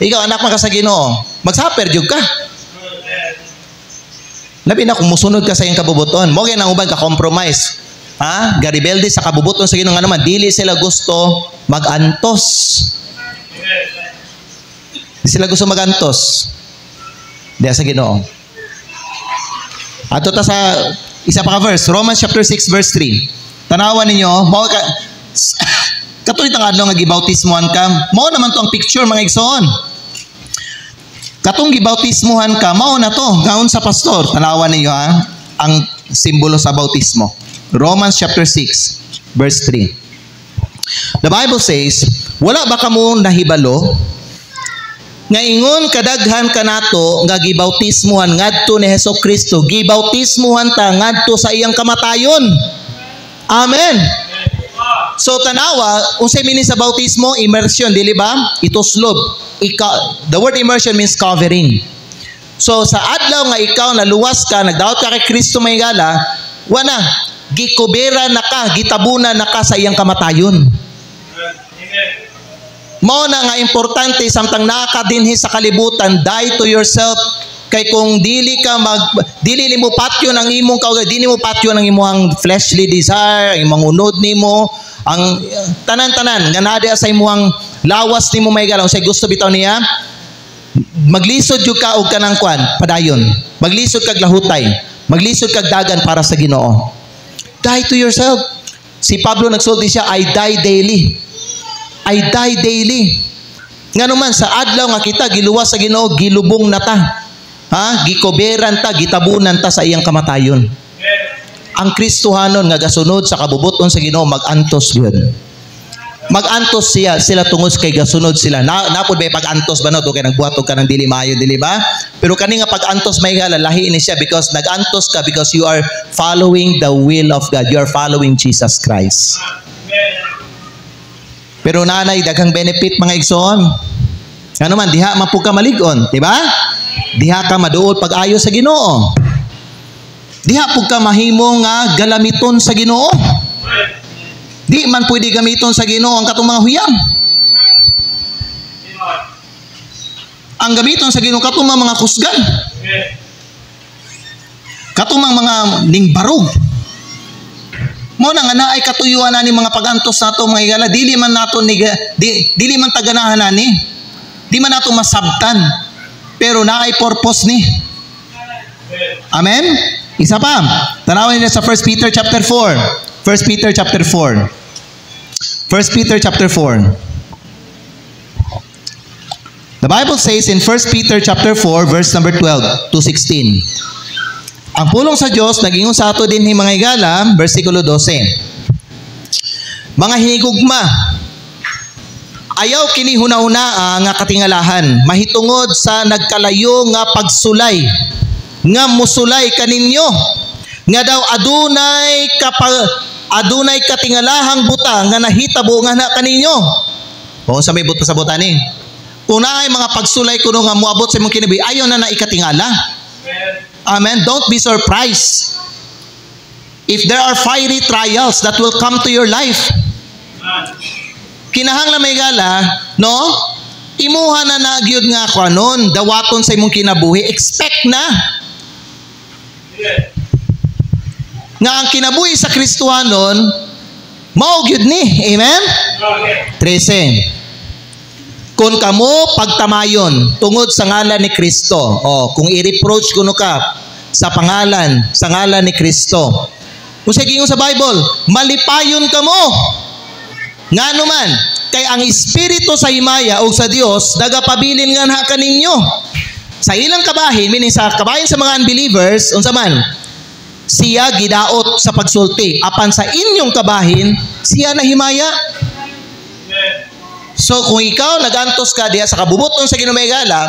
Ikaw anak man ka sa Ginoo, mag-suffer jud ka. Labi na kung musunod ka sa iyang kabubuton, mo gyud nang uban ka compromise. Ha? Garibelde sa kabubuton sa Ginoo nga naman dili sila gusto mag-antos. Di sila gusto mag-antos. Diya sa Ginoo. Ato ta sa isa pa ka verse, Romans chapter 6 verse 3. Tanawan ninyo, mao ka katuloy tang adlaw nga gibautismohan ka. Mao naman to ang picture mga igsoon. Katong gibautismohan ka, mao na to, gaon sa pastor. Tanawan ninyo ang simbolo sa bautismo. Romans chapter 6 verse 3. The Bible says, wala ba kamo nahibalo nga ingon kadaghan kanato nga gibautismohan ngadto ni Hesukristo, gibautismohan ta ngadto sa iyang kamatayon. Amen. So tanawa, unsay meaning sa bautismo? Immersion, dili ba? Ituslob. The word immersion means covering. So sa adlaw nga ikaw naluwas ka, nagdaot ka kay Kristo may gala, wana gikubera na ka, gitabuna na ka sa iyang kamatayon. Mao na nga importante samtang naa dinhi sa kalibutan, die to yourself. Kay kung dili mo patyo ng imong kaugali, dili mo patyo ng imong fleshly desire, ang imong unod nimo, ang tanan-tanan nga naa sa imong lawas nimo may galaw, say gusto bitaw niya, maglisod jud ka og kanang kwan, padayon. Maglisod kag lahutay, maglisod kag dagan para sa Ginoo. Die to yourself. Si Pablo nagsulti siya, I die daily. I die daily. Nga naman, sa adlaw nga kita, giluwas sa Ginoo, gilubong na ta. Gikoberan ta, gitabunan ta sa iyang kamatayon. Ang Kristohanon nga gasunod sa kabubuton sa Ginoo, mag-antos yun. Mag-antos sila tungod kay gasunod sila. Napod ba pag-antos ba no? Kaya nagbuhatog ka ng dili maayo, dili ba? Pero kani nga pag-antos may lalahi ini siya because nag-antos ka because you are following the will of God. You are following Jesus Christ. Pero nanay, daghang benefit mga igsoon. Ano man, diha mapug ka maligon, di ba? Diha ka maduol pag-ayo sa Ginoo. Diha pug ka mahimo nga galamiton sa Ginoo. Di man pwede gamiton sa Ginoo ang katong mga huyang. Ang gamiton sa Ginoo katong mga kusgan. Katong mga ningbarog. Mo na nga naay katuyuan ani mga pagantos nato mga igala, dili man nato dili man taganahan ani. Di man nato masabtan. Pero naay purpose ni. Amen. Isa pa. Tanawin niyo sa 1 Peter chapter 4. 1 Peter chapter 4. 1 Peter chapter 4. The Bible says in 1 Peter chapter 4 verse number 12 to 16. Ang pulong sa Diyos, nag-ingon sa ato din mga igala, versikulo 12. Mga hinigugma, ayaw kini huna-huna nga katingalahan, mahitungod sa nagkalayo nga pagsulay, nga musulay kaninyo, nga daw adunay katingalahang buta, nga nahitabo nga na kaninyo. O sa may buta sa buta ni. Una ay mga pagsulay kuno nga muabot sa imong kinabuhi, ayaw na naikatingala. Amen. Don't be surprised if there are fiery trials that will come to your life. Kinahanglan may gala, no? Imuha na nagyud nga kanon, dawaton sa imong kinabuhi, expect na. Nga ang kinabuhi sa Kristohanon, mao gyud ni. Amen? 13. Kung kamo pagtamayon tungod sa ngalan ni Kristo, kung i-reproach kuno ka sa ngalan ni Kristo. Kung sa gingon sa Bible, malipayon kamo. Ngano man, kay ang espiritu sa himaya o sa Dios nagapabilin nga na kaninyo. Sa ilang kabahin, meaning sa kabahin sa mga unbelievers, unsa man, siya gidaot sa pagsulti. Apan sa inyong kabahin, siya na himaya. So kung ikaw nagantos ka diha sa kabubuton sa Ginumegala,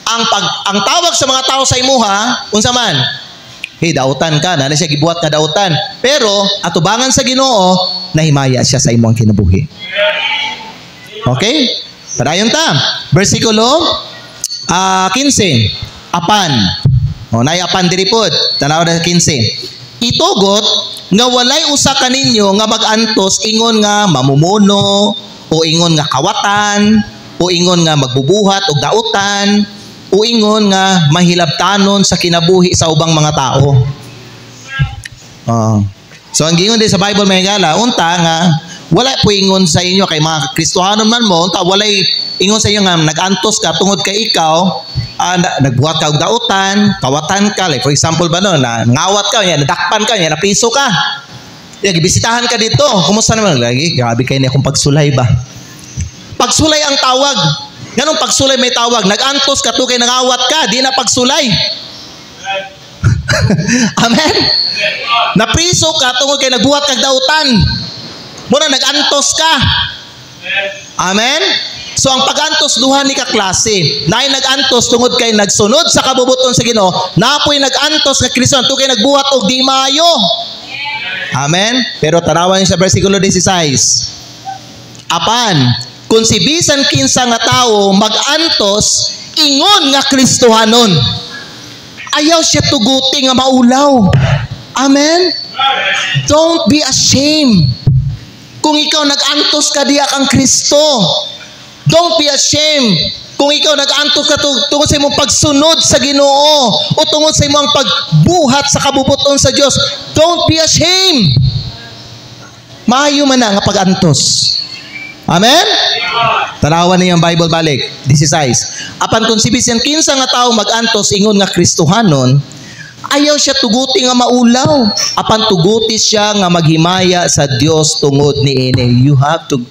ang tawag sa mga tao sa imuha, unsa man? Hey, dautan ka, na siya gibuhat nga dautan. Pero atubangan sa Ginoo, nahimaya siya sa imong kinabuhi. Okay? Padayon ta. Versikulo 15. Apan. Nay apan diri pod. Tanaw na 15. Itugot nga walay usa kaninyo nga magantos ingon nga mamumuno, o ingon nga kawatan, o ingon nga magbubuhat o dautan, o ingon nga mahilabtanon sa kinabuhi sa ubang mga tao. So ang gingon din sa Bible may gala, unta nga wala po ingon sa inyo kay mga Kristohanon man mo, unta walay ingon sa inyo nga nagantos ka tungod kay ikaw nagbuhat ka og dautan, kawatan ka, like for example ba no, na ngawat ka, nadakpan ka, napriso ka. Gibisitahan ka dito. Kumusta naman? Lagi, grabe kayo niya kung pagsulay ba? Pagsulay ang tawag. Ganong pagsulay may tawag. Nag-antos ka to kay nangawat ka, di na pagsulay. Amen? Napriso ka tungod kay nagbuhat kag dautan. Muna nag-antos ka. Amen? So ang pag-antos duha ni kaklase. Naay nag-antos tungod kay nagsunod sa kabubuton sa Ginoo, napoy nag-antos nga Kristiyan tungod kay nagbuhat og di maayo. Amen? Pero tanawan niyo sa versikulo 16. Apan, kung si bisan kinsa nga tawo mag-antos ingon nga Kristohanon, ayaw siya tuguti nga maulaw. Amen? Don't be ashamed. Kung ikaw nag-antos ka diya kang Kristo, don't be ashamed. Kung ikaw nag-antos ka tungod sa imong pagsunod sa Ginoo o tungod sa imong pagbuhat sa kabubuton sa Dios, don't be ashamed. Maayo man na nga pag-antos. Amen? Tanawan niyo ang Bible balik. 16. Apan kung si bisan kinsa nga tawo mag-antos ingon nga Kristohanon, ayaw siya tuguti nga maulaw. Apan tuguti siya nga maghimaya sa Dios tungod niini. You have to,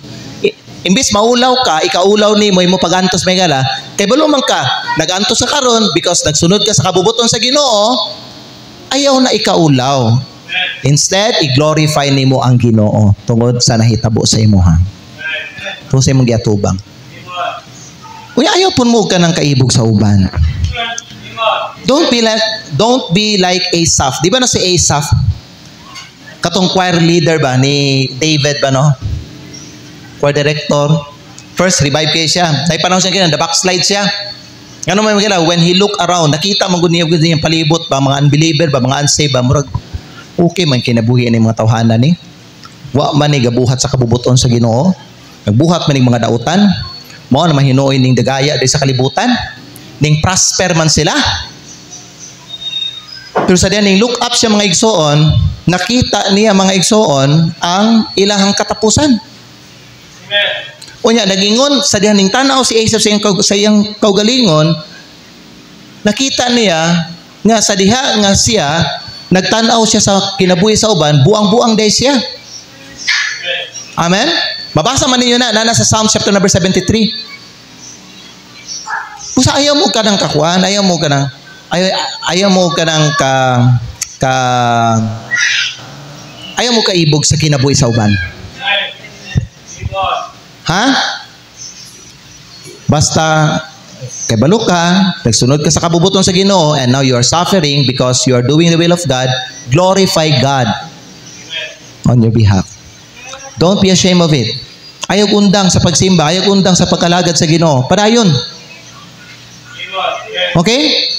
imbis maulaw ka, ikaulaw ni mo pag-antos may gala, kay balumang ka, nag-antos ka karon because nagsunod ka sa kabubuton sa Ginoo, ayaw na ikaulaw. Instead, i-glorify nimo ang Ginoo tungod sa nahitabo sa imuha. Tungod sa imong giatubang. Kuya, ayaw pun mo ka ng kaibog sa uban. Don't be like Asaph. Di ba no si Asaph? Katong choir leader ba ni David ba no? Choir director. First revive kay siya. Dahil panahon siya kina, backslide siya. Ano may magkala, when he look around, nakita man gud niya yung palibot ba, mga unbeliever ba, mga unsaved ba, murag okay man kinabuhi ni mga tawhana ni. Wa man ni gabuhat sa kabubuton sa Ginoo. Nagbuhat man ning mga dautan. Mao na mahinuoy ning dagaya diri sa kalibutan. Ning prosper man sila. Pero sa diyan ning look up siya mga igsoon, nakita niya mga igsoon ang ilahang katapusan. Amen. Unya nagingon sa diyan ning tanaw si Asaph sa iyang kaugalingon, nakita niya nga sa diha nga siya nagtanaw siya sa kinabuhi sa uban, buang-buang day siya. Amen. Mabasa man ninyo na sa Psalm chapter number 73. Pusa ayaw mo ka ng kakuan, ayaw mo ka ng ayaw mo kaibog sa kinabuhi sa uban. Ha? Basta kay balo ka, nagsunod ka sa kabubuton sa Ginoo, and now you are suffering because you are doing the will of God, glorify God on your behalf. Don't be ashamed of it. Ayaw undang sa pagsimba, ayaw undang sa pagkalagad sa Ginoo. Padayon. Okay?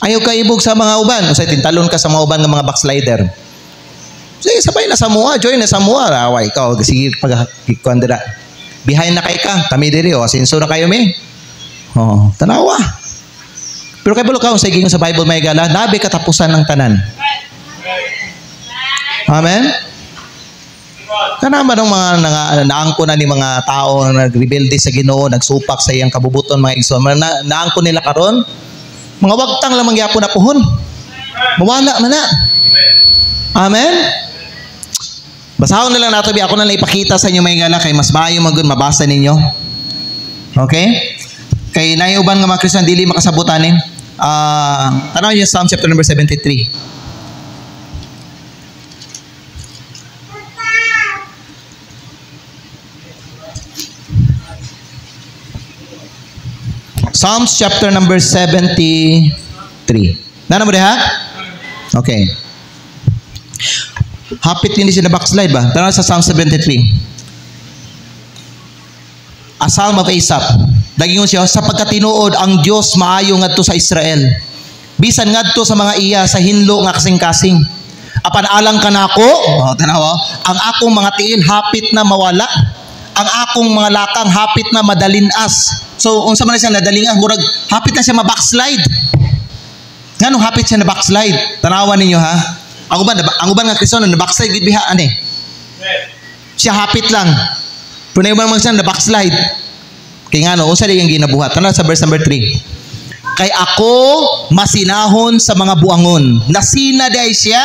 Ayaw ka ibog sa mga uban. O sa tintalon ka sa mga uban ng mga backslider. Sige, sabay na sa mua. Join na sa mua. Away ka. Sige, pag-kondera. Behind na kay ka. Kami diri. O, sinso na kayo, me. O, tanawa. Pero kay balo ka, sa iging sa Bible may gala, nabi katapusan ng tanan. Amen? Kanama ng mga naangko na ni mga tao na nagrebelde sa Ginoo, nagsupak sa iyang kabubuton mga igsoon. Naangko nila karon, mga wagtang lamang gyapon na puhon. Mawala man na. Amen. Basahon na lang nato, ako na lang ipakita sa inyo may gala kay mas maayo magud mabasa ninyo. Okay? Kay nayuban nga mga Kristiyan dili makasabutan ni. Tanaw niyo Psalm chapter number 73. Psalms chapter number 73. Nana mo ha? Okay. Hapit hindi siya na backslide ba? Tara sa Psalm 73. A Psalm of Asaph. Dagingon siya, sapagkat tinuod ang Dios maayo ngadto sa Israel. Bisan ngadto sa mga iya sa hinlo nga kasing-kasing. Apan alang kanako, tanaw, ang akong mga tiil hapit na mawala. Ang akong mga lakang hapit na madalinas. So, unsa man siya nadalingas, murag hapit na siya ma-backslide. Nganong hapit siya na backslide? Tanawan ninyo ha. Ang uban nga Kristo na backslide gid biha ani. Siya hapit lang. Pero na uban man siya na backslide. Kay ngano unsa di yang ginabuhat? Tanaw sa verse number 3. kay ako masinahon sa mga buangon. Nasina day siya.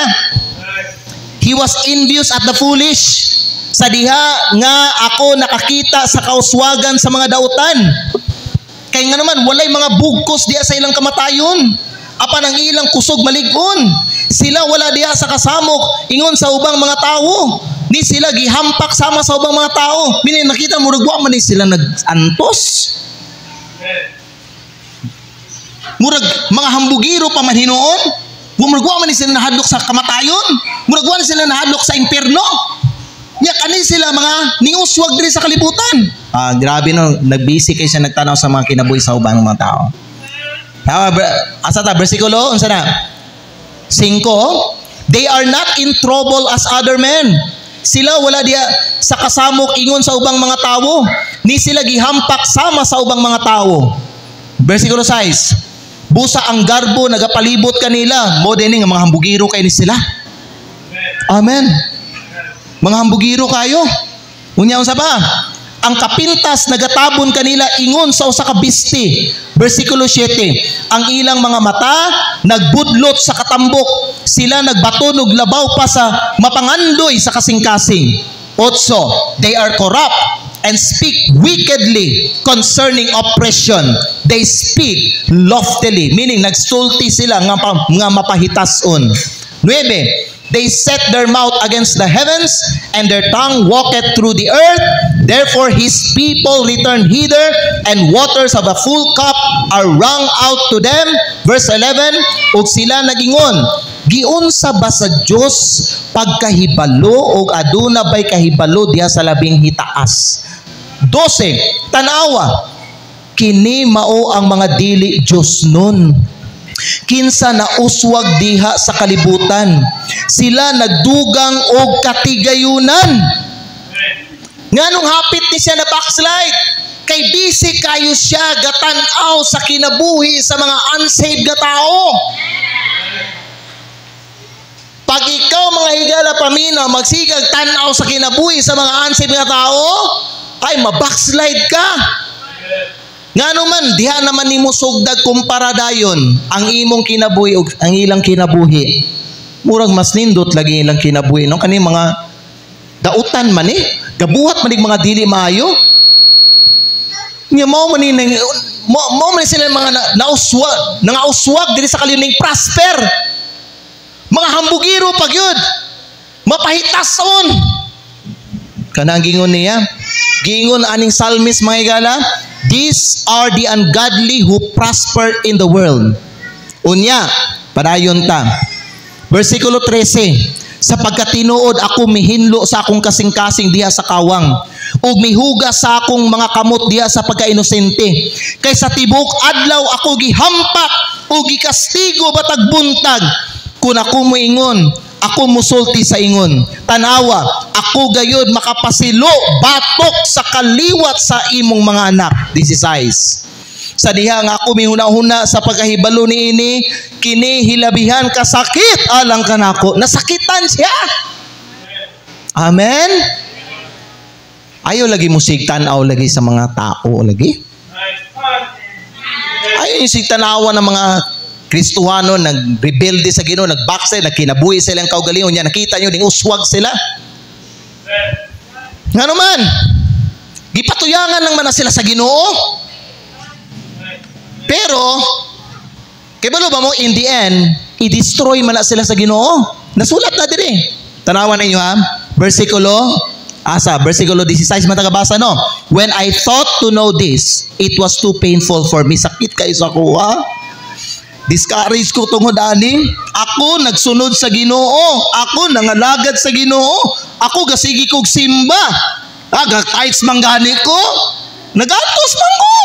He was envious at the foolish. Sa diha nga ako nakakita sa kauswagan sa mga dautan. Kay nga naman walay mga bugkos diha sa ilang kamatayon. Apan ang ilang kusog malig-on. Sila wala diha sa kasamok ingon sa ubang mga tao. Ni sila gihampak sama sa ubang mga tao. Mini nakita mo rugwa man ni sila nag-antos. Murag mga hambugiro pa man hinuon. Muragwa man ni sila nahadlok sa kamatayon. Muragwa man sila nahadlok sa impyerno. Nya kani sila mga niuswag diri sa kalibutan. Grabe no, nagbisi kay siya nagtanaw sa mga kinabuhi sa ubang mga tao. Asa ta bersikulo unsa na? 5. They are not in trouble as other men. Sila wala diya sa kasamok ingon sa ubang mga tao. Ni sila gihampak sama sa ubang mga tao. Bersikulo 6. Busa ang garbo nagapalibot kanila. Mo dinhi nga mga hambugiro kay ni sila. Amen. Mga hambugiro kayo. Unya unsa ba? Ang kapintas nagatabon kanila ingon sa usa ka bisti. Bersikulo 7. Ang ilang mga mata nagbudlot sa katambok. Sila nagbatunog labaw pa sa mapangandoy sa kasing-kasing. 8. They are corrupt and speak wickedly concerning oppression. They speak loftily, meaning nagsulti sila nga mapahitason. 9. They set their mouth against the heavens, and their tongue walketh through the earth. Therefore his people return hither, and waters of a full cup are wrung out to them. Verse 11, ug sila nagingon, giunsa ba sa Dios pagkahibalo og aduna bay kahibalo diha sa labing hitaas. 12, tanawa, kini mao ang mga dili Dios nun. Kinsa na uswag diha sa kalibutan. Sila nagdugang og katigayunan. Nganong hapit ni siya na backslide? Kay busy kayo siya gatan-aw sa kinabuhi sa mga unsaved nga tao. Pag ikaw mga higala pamina magsigag tan-aw sa kinabuhi sa mga unsaved nga tao, ay mabackslide ka. Ngano man diha naman nimo sugdag kumpara dayon ang imong kinabuhi ug ang ilang kinabuhi. Murag mas nindot lagi ilang kinabuhi no kani mga dautan man gabuhat man mga dili maayo. Nya mao man ni sila mga nangauswag diri sa kalining prosper. Mga hambugiro pa gyud. Mapahitason. Kanang gingon niya, gingon aning psalmist mga higala, these are the ungodly who prosper in the world. Unya, padayon ta. Versikulo 13, sapagkat tinuod ako mihinlo sa akong kasing-kasing diha sa kawang, ug mihugas sa akong mga kamot diha sa pagka-inosente. Kay sa tibok adlaw ako gihampak ug gikastigo batag buntag. Kung ako moingon, ako musulti sa ingon. Tanawa, ako gayud makapasilo batok sa kaliwat sa imong mga anak. 16. Sa diha nga ako mihuna-huna sa pagkahibalo niini, kini hilabihan kasakit alang kanako. Nasakitan siya. Amen. Ayaw lagi musig tanaw lagi sa mga tao lagi. Ayaw yung sigtanawa ng mga Kristuhano nag-rebelde sa Ginoo, nag-backslide, nagkinabuhi silang kaugalingon niya. Nakita niyo ding uswag sila. Ngano man? Gipatuyangan lang man na sila sa Ginoo. Pero kay balo ba mo in the end, i-destroy man na sila sa Ginoo. Nasulat na diri. Tanawan ninyo ha. Versikulo 16 man tagabasa no. When I thought to know this, it was too painful for me. Sakit kayo sa kuha. Discourage ko tungod ani. Ako nagsunod sa Ginoo. Ako nangalagad sa Ginoo. Ako gasigi kog simba. Tights manggani ko. Nagantos man ko.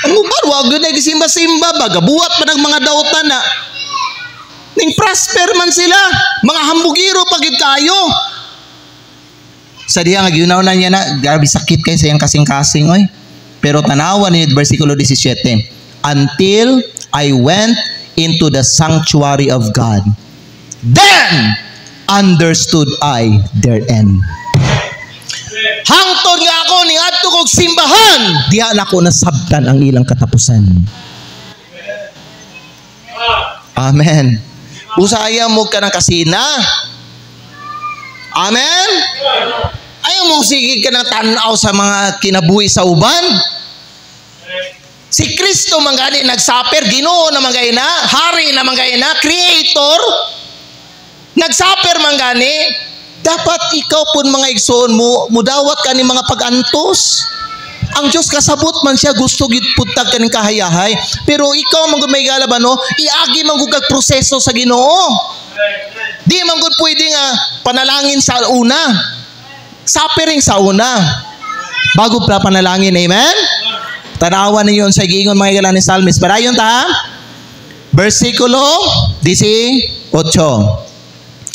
Ang ubar, wag yun ay gisimba-simba ba. Gabuhat pa ng mga dautan na. Ning prosper man sila. Mga hambugiro pagid kayo. Sa diya nga giunaw na niya na. Grabe sakit kayo sa iyang kasing-kasing. Oy. Pero tanawa niyo versikulo 17. Until I went into the sanctuary of God. Then understood I their end. Hangtod nga ako ni adto kog simbahan, diha na ako nasabtan ang ilang katapusan. Amen. Usaya mo ka ng kasina. Amen? Ayaw mo sige ka ng tanaw sa mga kinabuhi sa uban. Si Kristo manggani nagsaper, Ginoo na manggani na, Hari na manggani na, Creator, nagsaper manggani. Dapat ikaw pun mga igsoon mo, mudawat ka ni mga pag-antos. Ang Diyos kasabot man siya, gusto gitputag ka ng kahayahay. Pero ikaw manggod may galaban, no? Iagi manggod kag proseso sa Ginoo. Di manggod pwede nga panalangin sa una. Suffering sa una. Bago pa panalangin, amen? Tanawan niyo sa giingon mga igalan ni Psalmist. Barayon ta, versikulo 18.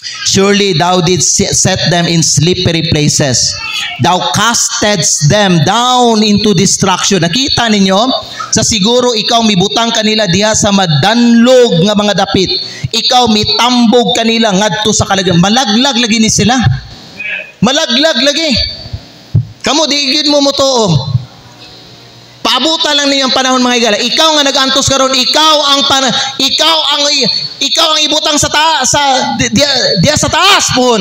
Surely thou didst set them in slippery places. Thou castedst them down into destruction. Nakita ninyo? Sa siguro ikaw mibutang kanila diha sa madanlog nga mga dapit. Ikaw mitambog kanila ngadto sa kalagyan. Malaglag lagi ni sila. Malaglag lagi. Kamo diigid mo mutuo. Paabuta lang ninyong panahon mga igala. Ikaw nga nag-antos karon, ikaw ang ibutang sa diya sa taas pun.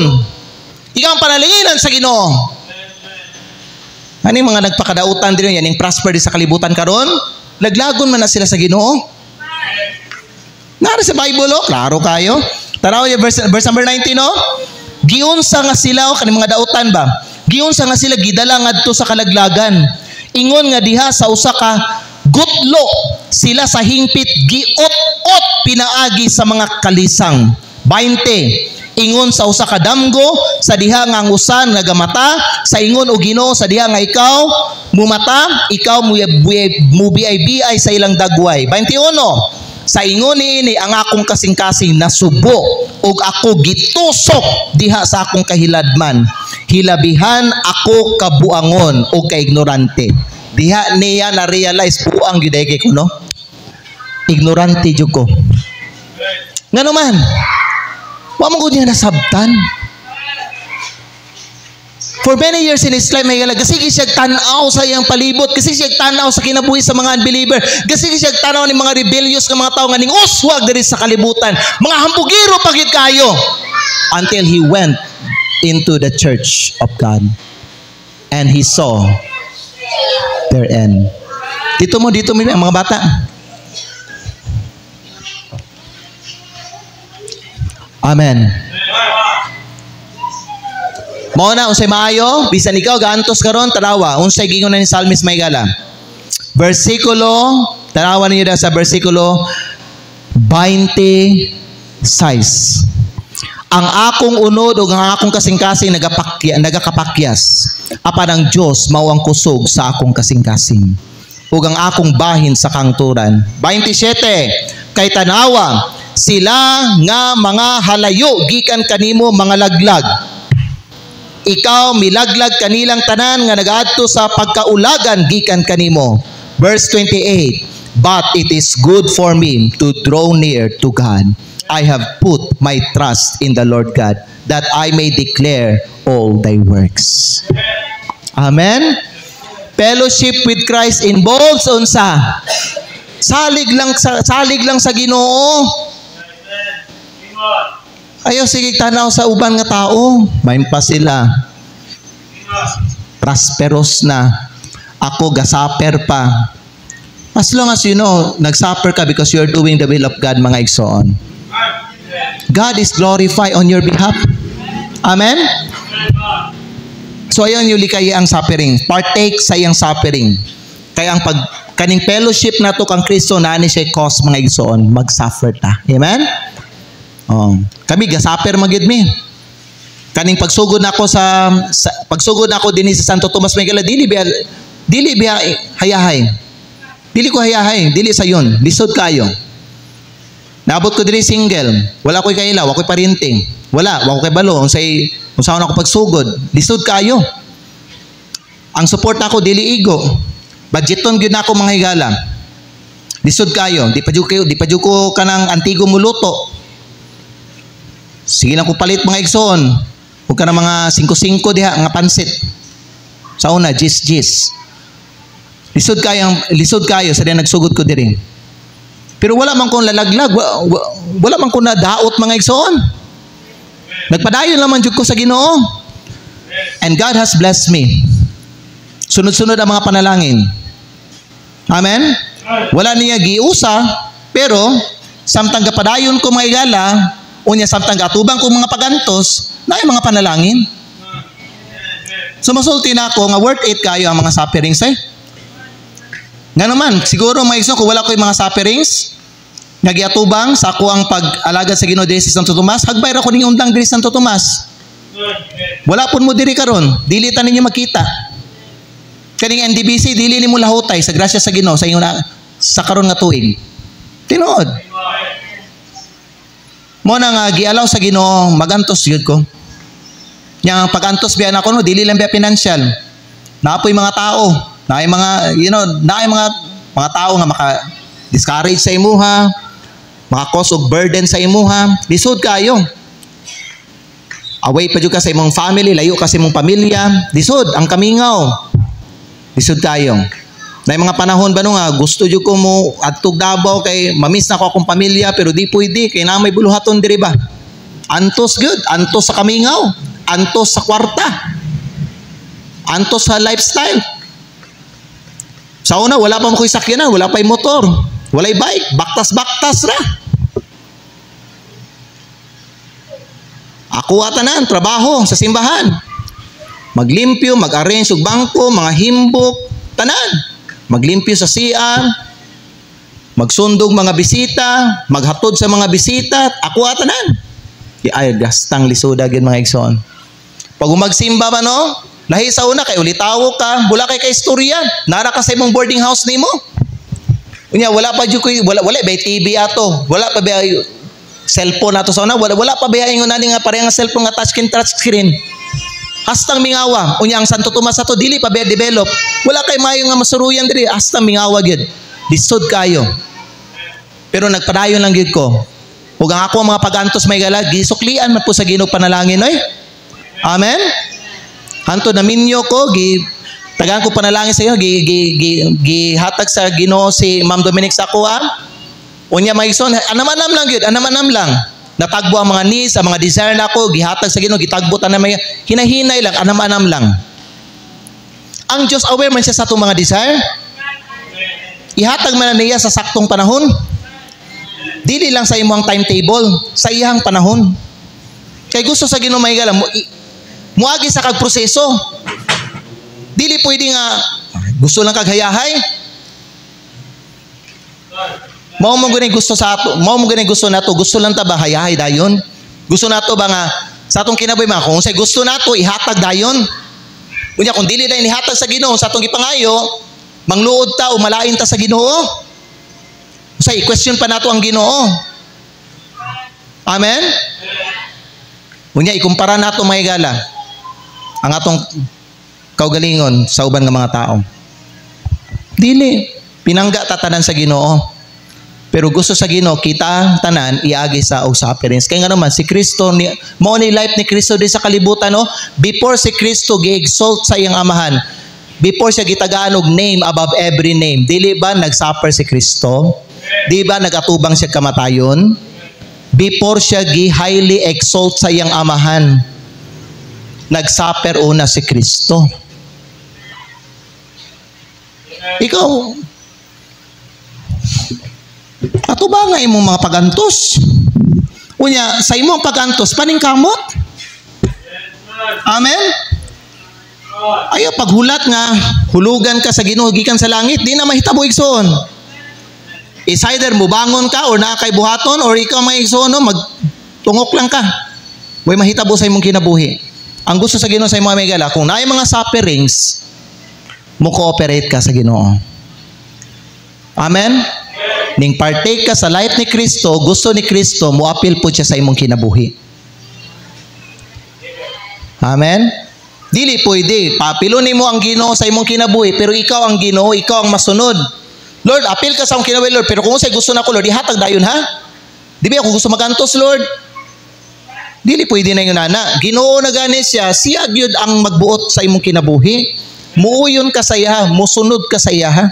Ikaw ang panalinginan sa Ginoo. Ano yung mga nagpakadautan din yan, yung prosper sa kalibutan karon? Laglagon man na sila sa Ginoo. Nara sa Bible, oh, klaro kayo. Tanaw yung verse number 19, oh. Giunsa nga sila, oh, kaning mga dautan ba? Giunsa nga sila gidala ngadto sa kalaglagan. Ingon nga diha sa usa ka gutlo sila sa hingpit giot-ot pinaagi sa mga kalisang. 20. Ingon sa usa ka damgo sa diha nga ang usan nagamata sa ingon og Ginoo sa diha nga ikaw mumata, ikaw mubiay-biay sa ilang dagway. 21. Sa ingon ni ang akong kasing-kasing nasubo ug ako gitusok diha sa akong kahiladman. Hilabihan ako kabuangon o kaignorante. Diha niya na-realize buang gyud ko, no? Ignorante jud ko. Ngano man? Wa man gud niya nasabtan. For many years in his life, may gala, kasi siya tanaw sa iyang palibot, kasi siya tanaw sa kinabuhi sa mga unbeliever, kasi siya tanaw ni mga rebellious nga mga tao nga ning uswag diri sa kalibutan, mga hambugiro pagit kayo, until he went into the church of God and he saw their end. Dito mo mga bata. Amen. Mao na unsay maayo bisan ikaw gaantos karon tanawa unsay gingon na ni Psalmist may gala. Versikulo tanawa niyo sa versikulo 26. Ang akong unod ug ang akong kasing-kasing nagakapakyas. Apan ang Dios mao ang kusog sa akong kasing-kasing. Ug ang akong bahin sa kangturan. 27. Kay tanawa sila nga mga halayo gikan kanimo mga laglag. Ikaw milaglag kanilang tanan nga nagaadto sa pagkaulagan gikan kanimo. Verse 28. But it is good for me to draw near to God. I have put my trust in the Lord God that I may declare all thy works. Amen. Fellowship with Christ involves unsa? Salig lang sa Ginoo. Ayaw sige tanaw sa uban nga tao. Main pa sila. Prosperous na. Ako gasaper pa. As long as you know, nagsaper ka because you're doing the will of God, mga igsoon. God is glorified on your behalf. Amen? So ayon yung likay ang suffering. Partake sa iyang suffering. Kaya ang kaning fellowship na to kang Kristo na ni siya cause mga igsoon, mag-suffer ta. Amen? Oh, kami gasapper magid mi. Kaning pagsugod nako sa pagsugod nako dinhi sa Santo Tomas Miguel, dili biya hayahay. Dili ko hayahay, dili sayon, lisod kayo. Naabot ko diri single, wala ko'y kaila, wala ko'y parinting. Wala ko kay balo, unsay ako pagsugod, lisod kayo. Ang support nako dili igo. Budgeton gyud nako mga higala. Lisod kayo, di pa jud ko kanang antigo muluto. Sige lang ko palit mga igsoon. Huwag ka na mga 5-5 diha nga pansit. Sa una, gis. Lisod kayo sa diyan nagsugod ko diri. Pero wala man kong lalaglag, wala man kong nadaot mga igsoon. Nagpadayon naman jud ko sa Ginoo. And God has blessed me. Sunod-sunod ang mga panalangin. Amen? Wala niya giusa, pero samtang kapadayon ko mga igala, unya samtang atubang ko mga pagantos, na ay mga panalangin. So masulti na ako nga worth it kayo ang mga sufferings eh. Nga naman, siguro mga igsoon, kung wala ko yung mga sufferings, nagiatubang sa ako ang pag-alagad sa Ginoo diri sa Santo Tomas, hagbay ra ko ning undang diri sa Santo Tomas. Wala pun mo diri karon, dili ta ninyo makita. Kaning NDBC dili nimo lahutay sa grasya sa Ginoo sa inyo sa karon nga tuig. Tinuod. Mo na nga gialaw sa Ginoo magantos gyud ko. Yang pagantos biya nako no dili lang biya financial. Naapoy mga tao, naay mga naay mga tao nga maka discourage sa imuha, maka cause of burden sa imuha, lisod kayo. Away pa jud ka sa imong family, layo ka sa imong pamilya, lisod ang kamingaw. Lisod kayo. Naay mga panahon ba no nga gusto jud ko mo adtog Davao kay mamiss na ko akong pamilya pero di pwede kay na may buluhaton diri ba. Antos good, antos sa kamingaw, antos sa kwarta, antos sa lifestyle. Sa una wala pa mo ko'y sakyanan, wala pa'y motor, wala'y bike, baktas-baktas ra. Ako tanan trabaho sa simbahan. Maglimpyo, mag-arrange og bangko, mga himbok, tanan. Maglimpyo sa CR, magsundog mga bisita, maghatod sa mga bisita, ako tanan. Ay gastang lisuda gyud mga igsoon. Pag umagsimba ba no, lahi sa una kay ulitawo ka, wala kay istorya, nara ka sa imong boarding house nimo. Unya wala pa jud koy wala bay TV ato, wala pa bay cellphone ato sa una, wala pa bay ingon ani nga parehang cellphone nga touchscreen. Hastang mingawa, unya ang Santo Tomas ato dili pa bay develop. Wala kay mayo nga masuruyan diri, hastang mingawa gyud. Lisod kayo. Pero nagpadayon lang gyud ko. Ug ang ako mga pagantos may gala, gisuklian man po sa Ginoo panalangin oy. Amen. Hanto na minyo ko tagaan ko panalangin sa iyo gihatag sa Ginoo si Ma'am Dominic sa kuha. Unya maigsoon anamanam lang gyud, anamanam lang. Natagbo ang mga needs, ang mga desire nako, gihatag sa Ginoo, gitagbo ta na may hinahinay lang, anamanam lang. Ang Dios aware man siya sa atong mga desire. Ihatag man niya sa saktong panahon. Dili lang sa imong timetable, sa iyang panahon. Kay gusto sa Ginoo may gala muagi sa kag proseso. Dili pwede nga gusto lang kag hayahay. Mao mo gani gusto sa ato, mao mo gani gusto nato, gusto lang ta ba hayahay dayon? Gusto nato ba nga sa atong kinabuhi man kung say gusto nato ihatag dayon. Unya kung dili na inihatag sa Ginoo sa atong gipangayo, mangluod ta o malain ta sa Ginoo. Say question pa nato ang Ginoo. Amen. Unya ikumpara nato mga igala ang atong kaugalingon sa uban nga mga tao. Dili pinangga ta tanan sa Ginoo. Pero gusto sa Ginoo kita tanan iagi sa og sufferings. Kay nga naman si Kristo mao ni life ni Kristo di sa kalibutan no. Before si Kristo gi-exalt sa iyang amahan, before siya gitagaan og name above every name, dili ba nagsuffer si Kristo? Di ba nagatubang siya kamatayon? Before siya gi-highly exalt sa iyang amahan, nagsuffer una si Kristo. Ikaw, ato ba nga imong mga pagantos? Unya, sa imong pagantos, paning kamot? Amen? Ayaw paghulat nga, hulugan ka sa Ginoo gikan sa langit, di na mahitabo igsoon. Is either mubangon ka or naa kay buhaton or ikaw may igsoon no, magtungok lang ka. Way mahitabo sa imong kinabuhi. Ang gusto sa Ginoo sa imong mga gala, kung naay mga sufferings, mo cooperate ka sa Ginoo. Amen? Ning partake ka sa life ni Kristo, gusto ni Kristo, muapil po siya sa imong kinabuhi. Amen? Dili pwede. Papilon mo ang Ginoo sa imong kinabuhi, pero ikaw ang Ginoo, ikaw ang masunod. Lord, apil ka sa akong kinabuhi, Lord, pero kung say gusto na ko, Lord, ihatag dayon ha? Di ba ako gusto magantos, Lord? Dili pwede na yun, nana. Ginoo na gani siya gyud ang magbuot sa imong kinabuhi. Muuyon ka sa iya, musunod ka sa iya ha?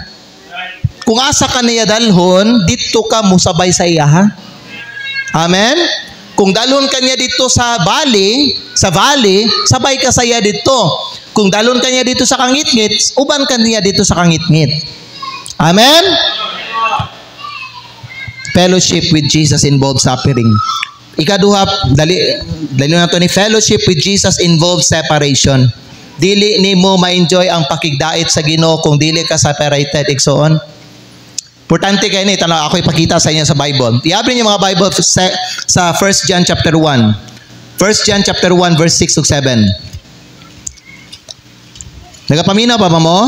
kung asa ka niya dalhon, dito ka musabay sa iya, ha? Amen? Kung dalhon ka niya dito sa valley, sabay ka sa iya dito. Kung dalhon ka niya dito sa kangit-ngit, uban ka niya dito sa kangit-ngit. Amen? Fellowship with Jesus involves suffering. Ikaduha, dali na to ni fellowship with Jesus involves separation. Dili ni mo ma-enjoy ang pakigdait sa Ginoo kung dili ka separated, igsoon. Importante kayo ni, tanaw ako ipakita sa inyo sa Bible. I-open niyo mga Bible sa 1 John chapter 1. 1 John chapter 1 verse 6 to 7. Nagapaminaw pa ba mo?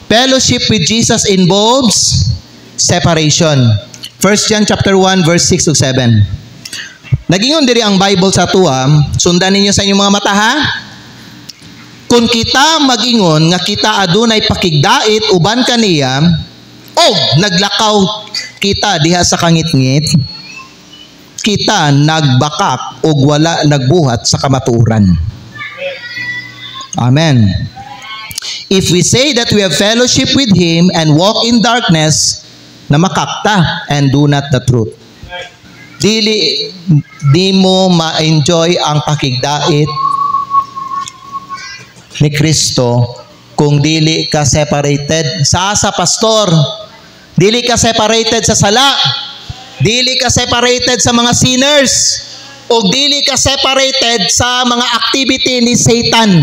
Fellowship with Jesus involves separation. 1 John chapter 1 verse 6 to 7. Nagingon diri ang Bible sa tuwa, sundan ninyo sa inyong mga mata, ha? Kung kita magingon nga kita adunay pakigdait uban kaniya o naglakaw kita diha sa kangit-ngit, kita nagbakak o wala nagbuhat sa kamaturan. Amen. If we say that we have fellowship with Him and walk in darkness, namakakta and do not the truth. Di mo ma-enjoy ang pakigdait ni Kristo kung dili ka separated sa pastor, dili ka separated sa sala, dili ka separated sa mga sinners, o dili ka separated sa mga activity ni Satan.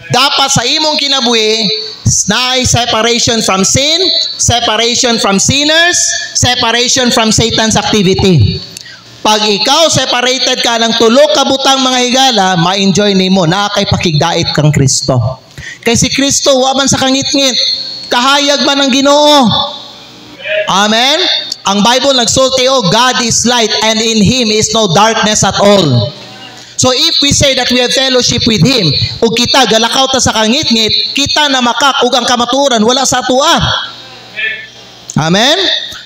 Dapat sa imong kinabuhi na separation from sin, separation from sinners, separation from Satan's activity. Pag ikaw separated ka ng tulo ka butang mga higala, ma-enjoy nimo na kay pakigdait kang Kristo. Kay si Kristo wa man sa kangit-ngit, kahayag man ang Ginoo. Amen. Ang Bible nagsulti, oh, God is light and in Him is no darkness at all. So if we say that we have fellowship with Him, ug kita galakaw ta sa kangit-ngit, kita na makak ug ang kamaturan wala sa atua. Amen.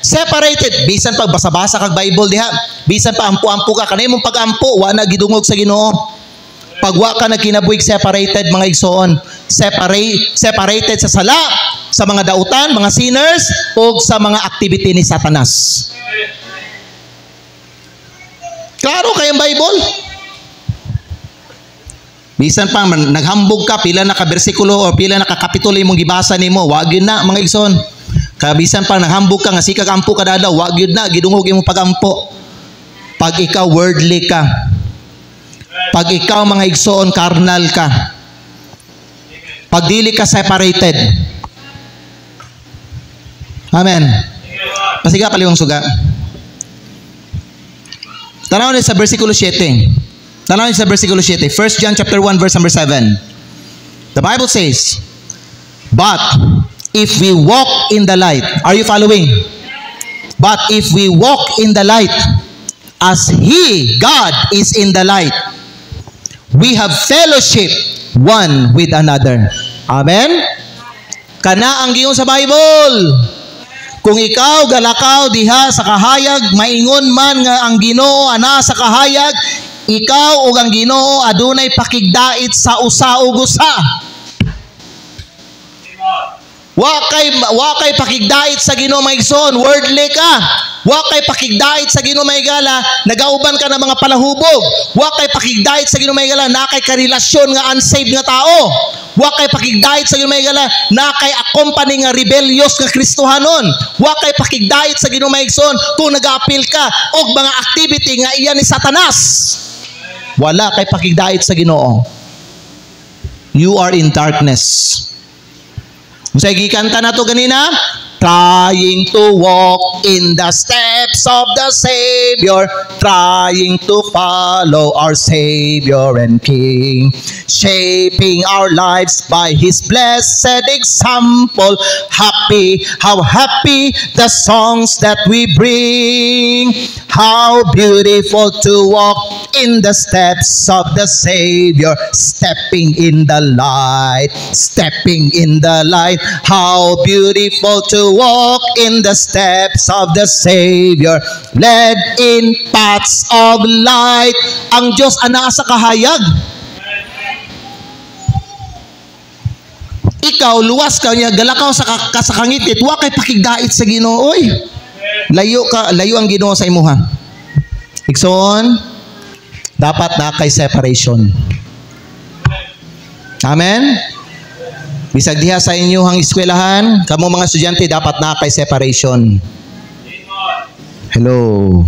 Separated, bisan pag basa-basa kag Bible diha, bisan pa ampo-ampo ka kanay mong pag-ampo, wa na gidungog sa Ginoo. Pag wa ka nagkinabuhig separated mga igsoon, separated sa sala, sa mga dautan, mga sinners, o sa mga activity ni Satanas. Klaro kayong Bible? Bisan pa naghambog ka, pila na ka bersikulo o pila na ka kapitulo imong gibasa nimo, wa gyud na mga igsoon. Kabisan pa naghambog ka nga sikag ampo ka dadaw, wa gyud na gidungog imong pagampo. Pag ikaw worldly ka, pag ikaw mga igsoon carnal ka, pag dili ka separated. Amen. Pasiga paliwang suga. Tanaw ni sa bersikulo 7. Tanaw ni sa bersikulo 7. 1 John chapter 1 verse number 7. The Bible says, "But if we walk in the light," are you following? "But if we walk in the light, as He, God, is in the light, we have fellowship one with another." Amen? Kana ang giyon sa Bible. Kung ikaw galakaw diha sa kahayag, maingon man nga ang Ginoo ana sa kahayag, ikaw ug ang Ginoo adunay pakigdait sa usa ug usa. Wa kay pakigdait sa Ginoo maigsoon, worldly ka. Wa kay pakigdait sa Ginoo maigala, nagauban ka ng mga palahubog. Wa kay pakigdait sa Ginoo maigala, na kay karelasyon nga unsaved nga tao. Wa kay pakigdait sa Ginoo maigala, na kay accompany nga rebellious nga Kristohanon. Wa kay pakigdait sa Ginoo maigsoon kung nag-apil ka og mga activity nga iyan ni Satanas. Wala kay pakigdait sa Ginoo. You are in darkness. Musay gikanta na to ganina, trying to walk in the steps of the Savior, trying to follow our Savior and King, shaping our lives by His blessed example. Happy, how happy the songs that we bring. How beautiful to walk in the steps of the Savior, stepping in the light, stepping in the light. How beautiful to walk in the steps of the Savior, led in paths of light. Ang Diyos ana sa kahayag. ikaw luwas ka niya galakaw sa kasakangitit wa kay pakigdait sa Ginoo. Oy, layo ang Ginoo sa imuha. Igsoon, dapat na kay separation. Amen. Bisag diha sa inyong eskwelahan, kamo mga estudyante dapat na kay separation. Hello.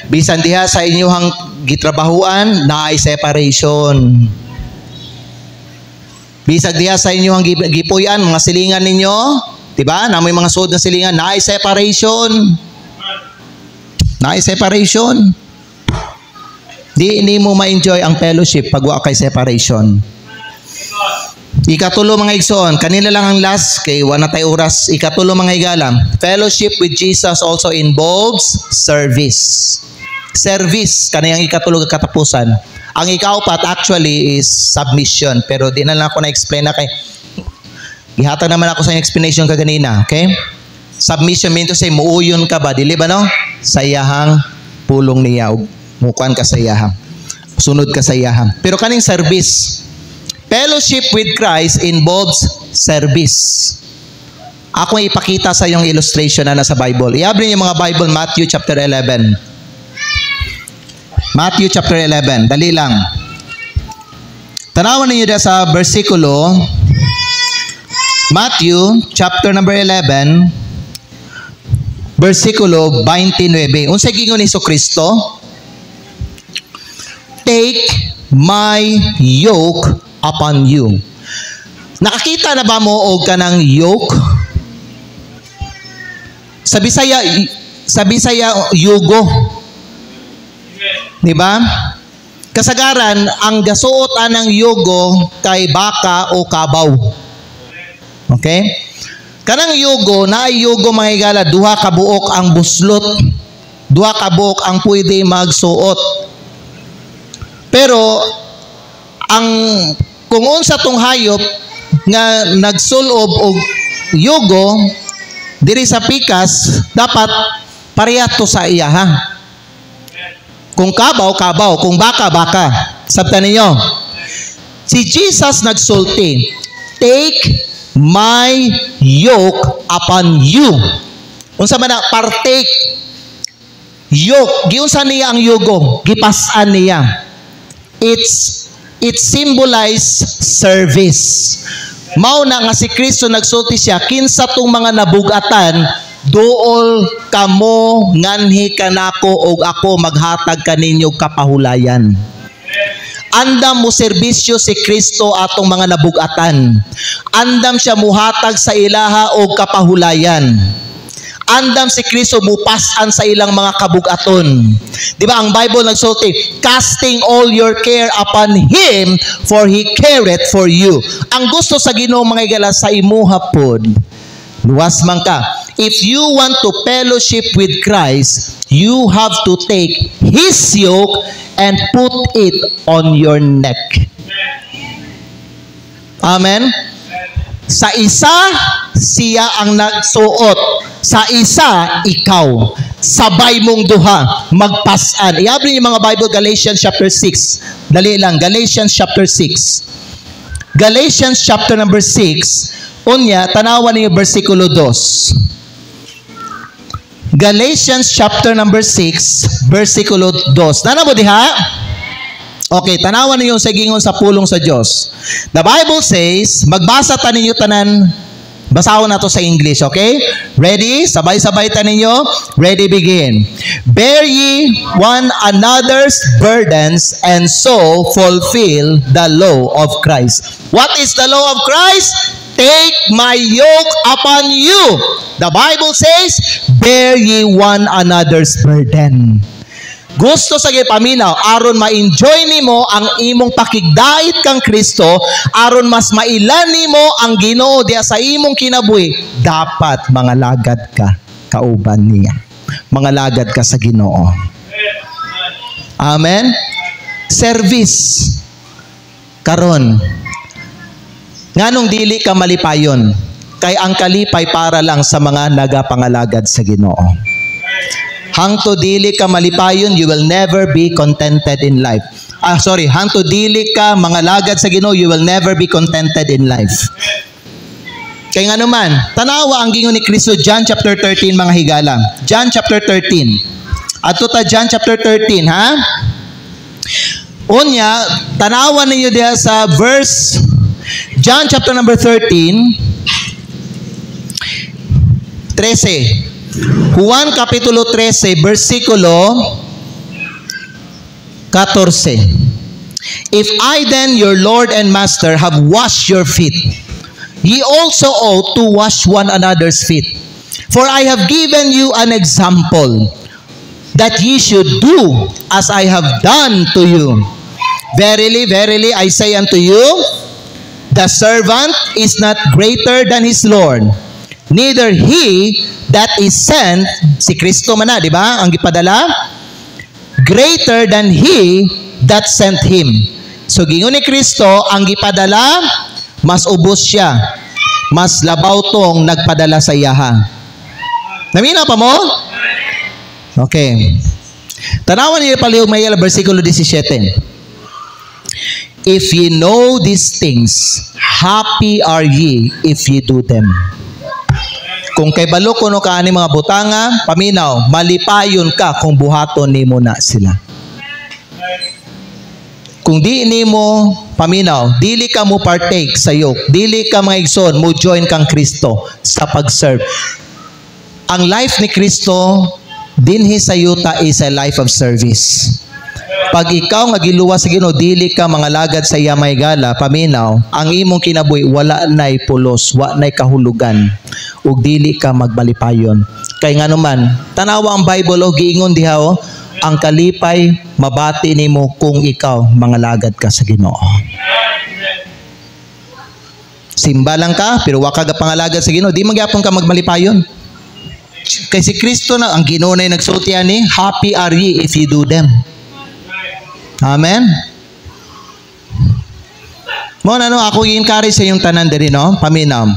Bisan diha sa inyong gitrabahuan, na ay separation. Bisag diha sa inyong gipuy-an, mga silingan ninyo, diba? Namoy mga suod na silingan, na ay separation. Na ay separation. Di mo ma-enjoy ang fellowship pag wa kay separation. Ikatulo mga igsoon, kanila lang ang last, kay wala tayo oras. Ikatulo mga higala, fellowship with Jesus also involves service. Service, kaniyang ikatulo katapusan. Ang ikaapat actually is submission, pero di na lang ako na-explain na kay gihatag naman ako sa explanation kaganina, okay? Submission mean to say muuyon ka ba, dili ba no? Sa iyahang pulong niya, mukuan ka sa iyahang, sunod ka sa iyahang. Pero kaning service, fellowship with Christ involves service. Ako ipakita sa yung illustration na nasa Bible. I-abrin yung mga Bible, Matthew chapter 11. Matthew chapter 11. Dali lang. Tanawan ninyo dyan sa versikulo. Matthew chapter number 11. Versikulo 29. Unsay gingon ni Kristo? Take my yoke upon you. Nakakita na ba mo og kanang yoke? Sa Bisaya yugo. Diba? Kasagaran, ang gasuotan ng yugo kay baka o kabaw. Okay? Kanang yugo, na ay yugo mga higala, duha ka buok ang buslot. Duha ka buok ang pwede magsuot. Pero, kung unsa tong hayop nga nagsulob og yugo, diri sa pikas, dapat pareha to sa iya, ha? Kung kabaw, kabaw. Kung baka, baka. Sabtan ninyo. Si Jesus nagsulti, take my yoke upon you. Unsa man na, partake. Yoke. Giunsa niya ang yugo. Gipasan niya. It symbolize service. Mao na nga si Kristo nagsulti siya, kinsa tong mga nabugatan, duol kamo nganhi kanako og ako maghatag kaninyo kapahulayan. Andam mo serbisyo si Kristo atong mga nabugatan. Andam siya muhatag sa ilaha og kapahulayan. Andam si Kristo mupasan sa ilang mga kabugaton. Di ba ang Bible nagsulti, casting all your care upon Him, for He careth for you. Ang gusto sa Ginoo mga higala sa imuha pod, luwas man ka. If you want to fellowship with Christ, you have to take His yoke and put it on your neck. Amen? Sa isa, siya ang nagsuot. Sa isa, ikaw. Sabay mong duha, magpasan. I-abrin yung mga Bible, Galatians chapter 6. Dali lang, Galatians chapter 6. Galatians chapter number 6. Unya, tanawan niyo versikulo 2. Galatians chapter number 6, versikulo 2. Nanamo diha? Okay, tanawan niyo sa gingon sa pulong sa Dios. The Bible says, magbasa ta ninyo tanan. Basahon na to sa English, okay? Ready? Sabay-sabay ta ninyo. Ready, begin. Bear ye one another's burdens and so fulfill the law of Christ. What is the law of Christ? Take my yoke upon you. The Bible says, bear ye one another's burden. Gusto sa gipaminaw, aron ma-enjoy nimo ang imong pakigdait kang Kristo, aron mas mailan nimo ang Ginoo diha sa imong kinabuhi, dapat mga lagad ka kauban niya. Mga lagad ka sa Ginoo. Amen. Service. Karon, nganong dili ka malipayon, kay ang kalipay para lang sa mga nagapangalagad sa Ginoo. Hangto dili ka malipayon, you will never be contented in life. Hangto dili ka mga lagad sa Ginoo, you will never be contented in life. Kaya nga naman, tanawa ang gingon ni Kristo, John chapter 13, mga higala. John chapter 13. Ato ta John chapter 13, ha? Unya, tanawa ninyo diha sa verse, John chapter number 13, 13. Juan kapitulo 13, versikulo 14. If I then, your Lord and Master, have washed your feet, ye also ought to wash one another's feet. For I have given you an example, that ye should do as I have done to you. Verily, verily, I say unto you, the servant is not greater than his Lord, neither he that is sent, si Kristo man na, di ba? Ang gipadala, greater than he that sent him. So, gingon ni Kristo, ang gipadala, mas ubos siya. Mas labaw tong nagpadala sa iyaha. Namina pa mo? Okay. Tanawan niyo palihog may versikulo 17. If ye know these things, happy are ye if ye do them. Kung kay balo kuno kaani mga butanga, paminaw, malipayon ka kung buhaton nimo na sila. Kung di nimo paminaw, dili ka mo partake sa yoke, dili ka mga igsoon mo join kang Kristo sa pag-serve. Ang life ni Kristo dinhi sa yuta is a life of service. Pag ikaw nga giluwas sa Ginoo, dili ka mga lagad sa iya may gala, paminaw, ang imong kinabuhi wala nay pulos, wa nay kahulugan, ug dili ka magbalipayon. Kay nga naman, tanawa ang Bible o giingon diha o, ang kalipay mabati nimo kung ikaw mga lagad ka sa Ginoo. Simba lang ka, pero wa ka pangalagad sa Ginoo, di magyapon ka magbalipayon. Kay si Kristo na ang Ginoo na nagsulti ani, happy are ye if you do them. Amen. Mo na no, ako i-encourage sa yung tanan diri no, paminaw.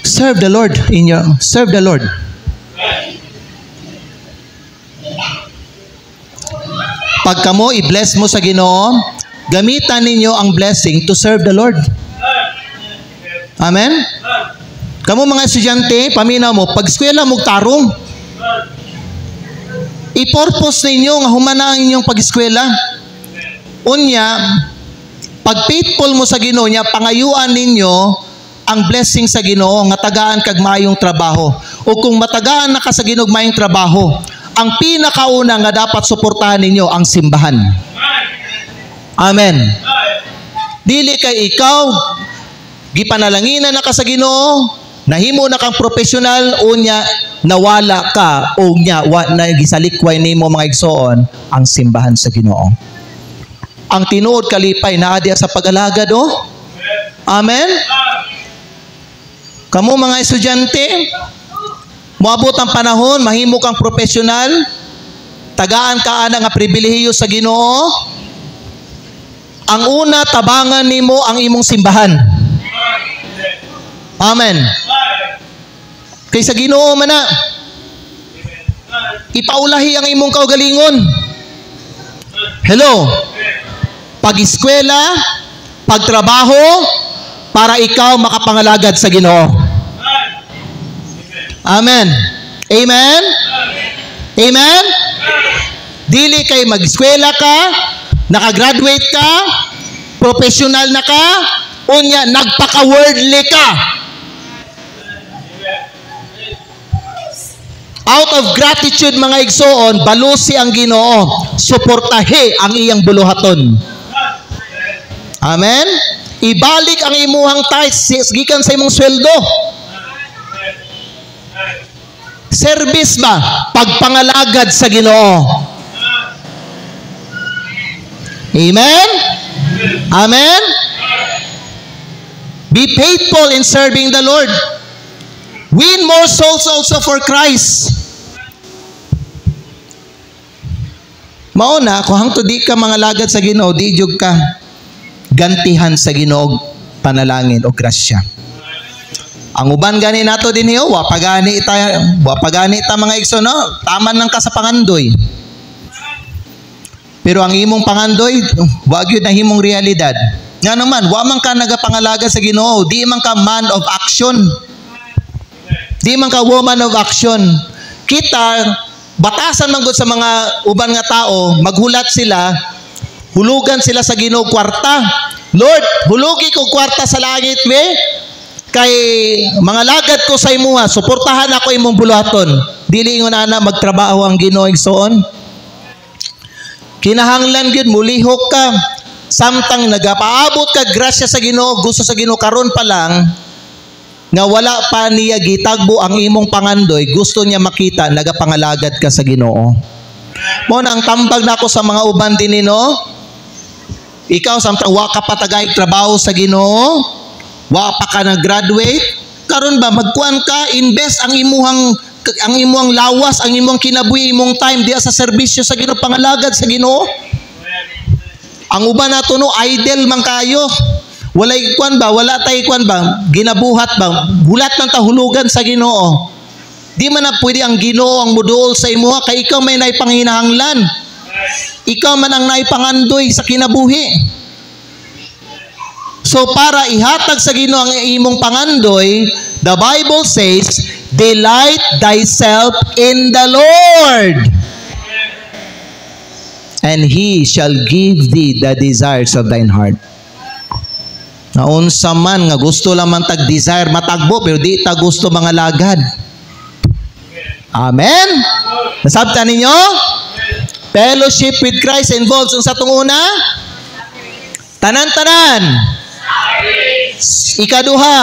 Serve the Lord serve the Lord. Pag kamo i-bless mo sa Ginoo, gamitan ninyo ang blessing to serve the Lord. Amen. Kamo mga estudyante, paminaw mo, pag eskwela mo tarong, i-purpose ninyo nga humana ang inyong pag-eskwela. Unya, pag faithful mo sa Ginoo niya, pangayuan ninyo ang blessing sa Ginoo nga tagaan kag maayong trabaho. O kung matagaan na ka sa Ginoo maayong trabaho, ang pinakauna nga dapat suportahan ninyo ang simbahan. Amen. Dili kay ikaw gipanalanginan na ka sa Ginoo, nahimo na kang professional, unya nawala ka o nya wa na gisalikway nimo mga igsoon ang simbahan sa Ginoo. Ang tinuod kalipay naa diha sa pag-alagad o. Amen. Kamo mga estudyante, moabot ang panahon, mahimo kang professional, tagaan ka ana nga pribilehiyo sa Ginoo. Ang una, tabangan nimo ang imong simbahan. Amen. Kay sa Ginoo man na, ipaulahi ang imong kaugalingon. Hello. Pag-eskwela, pagtrabaho, para ikaw makapangalagad sa Ginoo. Amen. Amen? Amen? Dili kay mag-eskwela ka, nakagraduate ka, professional na ka, unya nagpaka-worldly ka. Out of gratitude mga igsoon, balusi ang Ginoo, suportahe ang iyang buluhaton. Amen? Ibalik ang imuhang tithes gikan sa imong sweldo. Service ba? Pagpangalagad sa Ginoo. Amen? Amen? Be faithful in serving the Lord. Win more souls also for Christ. Mauna, kung hangtod di ka mga lagad sa Ginoo, di jud ka gantihan sa Ginoo panalangin o grasya. Ang uban gani nato din hiyo, wa pagani ta mga igsoon, no? Taman lang ka sa pangandoy. Pero ang imong pangandoy, wag yun na himong realidad. Nga naman, wa man ka nagapangalaga sa Ginoo, di man ka man of action. Di man ka woman of action. Kita, batasan man gud sa mga uban nga tao, maghulat sila, hulugan sila sa Ginoo kwarta. Lord, hulugi ko kwarta sa langit, be. Kay mga lagad ko sa imuha, suportahan ako imong buluhaton. Dili ingon ana magtrabaho ang Ginoo igsoon. Kinahanglan gyud mulihok ka. Samtang nagapaabot ka grasya sa Ginoo, gusto sa Ginoo karon pa lang nga wala pa niya gitagbo ang imong pangandoy, gusto niya makita nagapangalagad ka sa Ginoo. Mo na ang tambag nako sa mga uban dinino, ikaw samtang wa ka pa tagay trabaho sa Ginoo, wa pa ka nag-graduate, karon ba magkuan ka, invest ang imuhang lawas, ang imong kinabuhi, imong time diya sa serbisyo sa Ginoo, pangalagad sa Ginoo. Ang uban nato no idle man kayo. Walay kuan ba, wala tay kuan ba, ginabuhat ba, hulat man ta hulugan sa Ginoo. Di man na pwede ang Ginoo ang muduol sa imo kay ikaw may naipanginahanglan. Ikaw man ang naipangandoy sa kinabuhi. So para ihatag sa Ginoo ang imong pangandoy, the Bible says, delight thyself in the Lord, and He shall give thee the desires of thine heart. Naunsa man nga gusto lang man tag-desire matagbo, pero di ta gusto mga lagad. Amen? Nasabtan ninyo? Fellowship with Christ involves ang sa tunguna? Tanan-tanan. Ikaduha.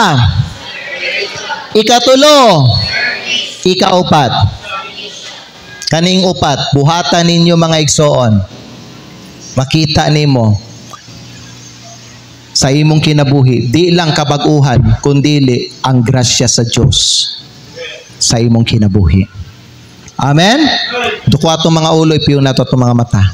Ikatulo. Ikaupat. Kaning upat, buhatan ninyo mga igsoon. Makita nimo sa imong kinabuhi, di lang kabag-uhan, kundili ang grasya sa Dios sa imong kinabuhi. Amen? Dukwa itong mga ulo, ipiyo na ito mga mata.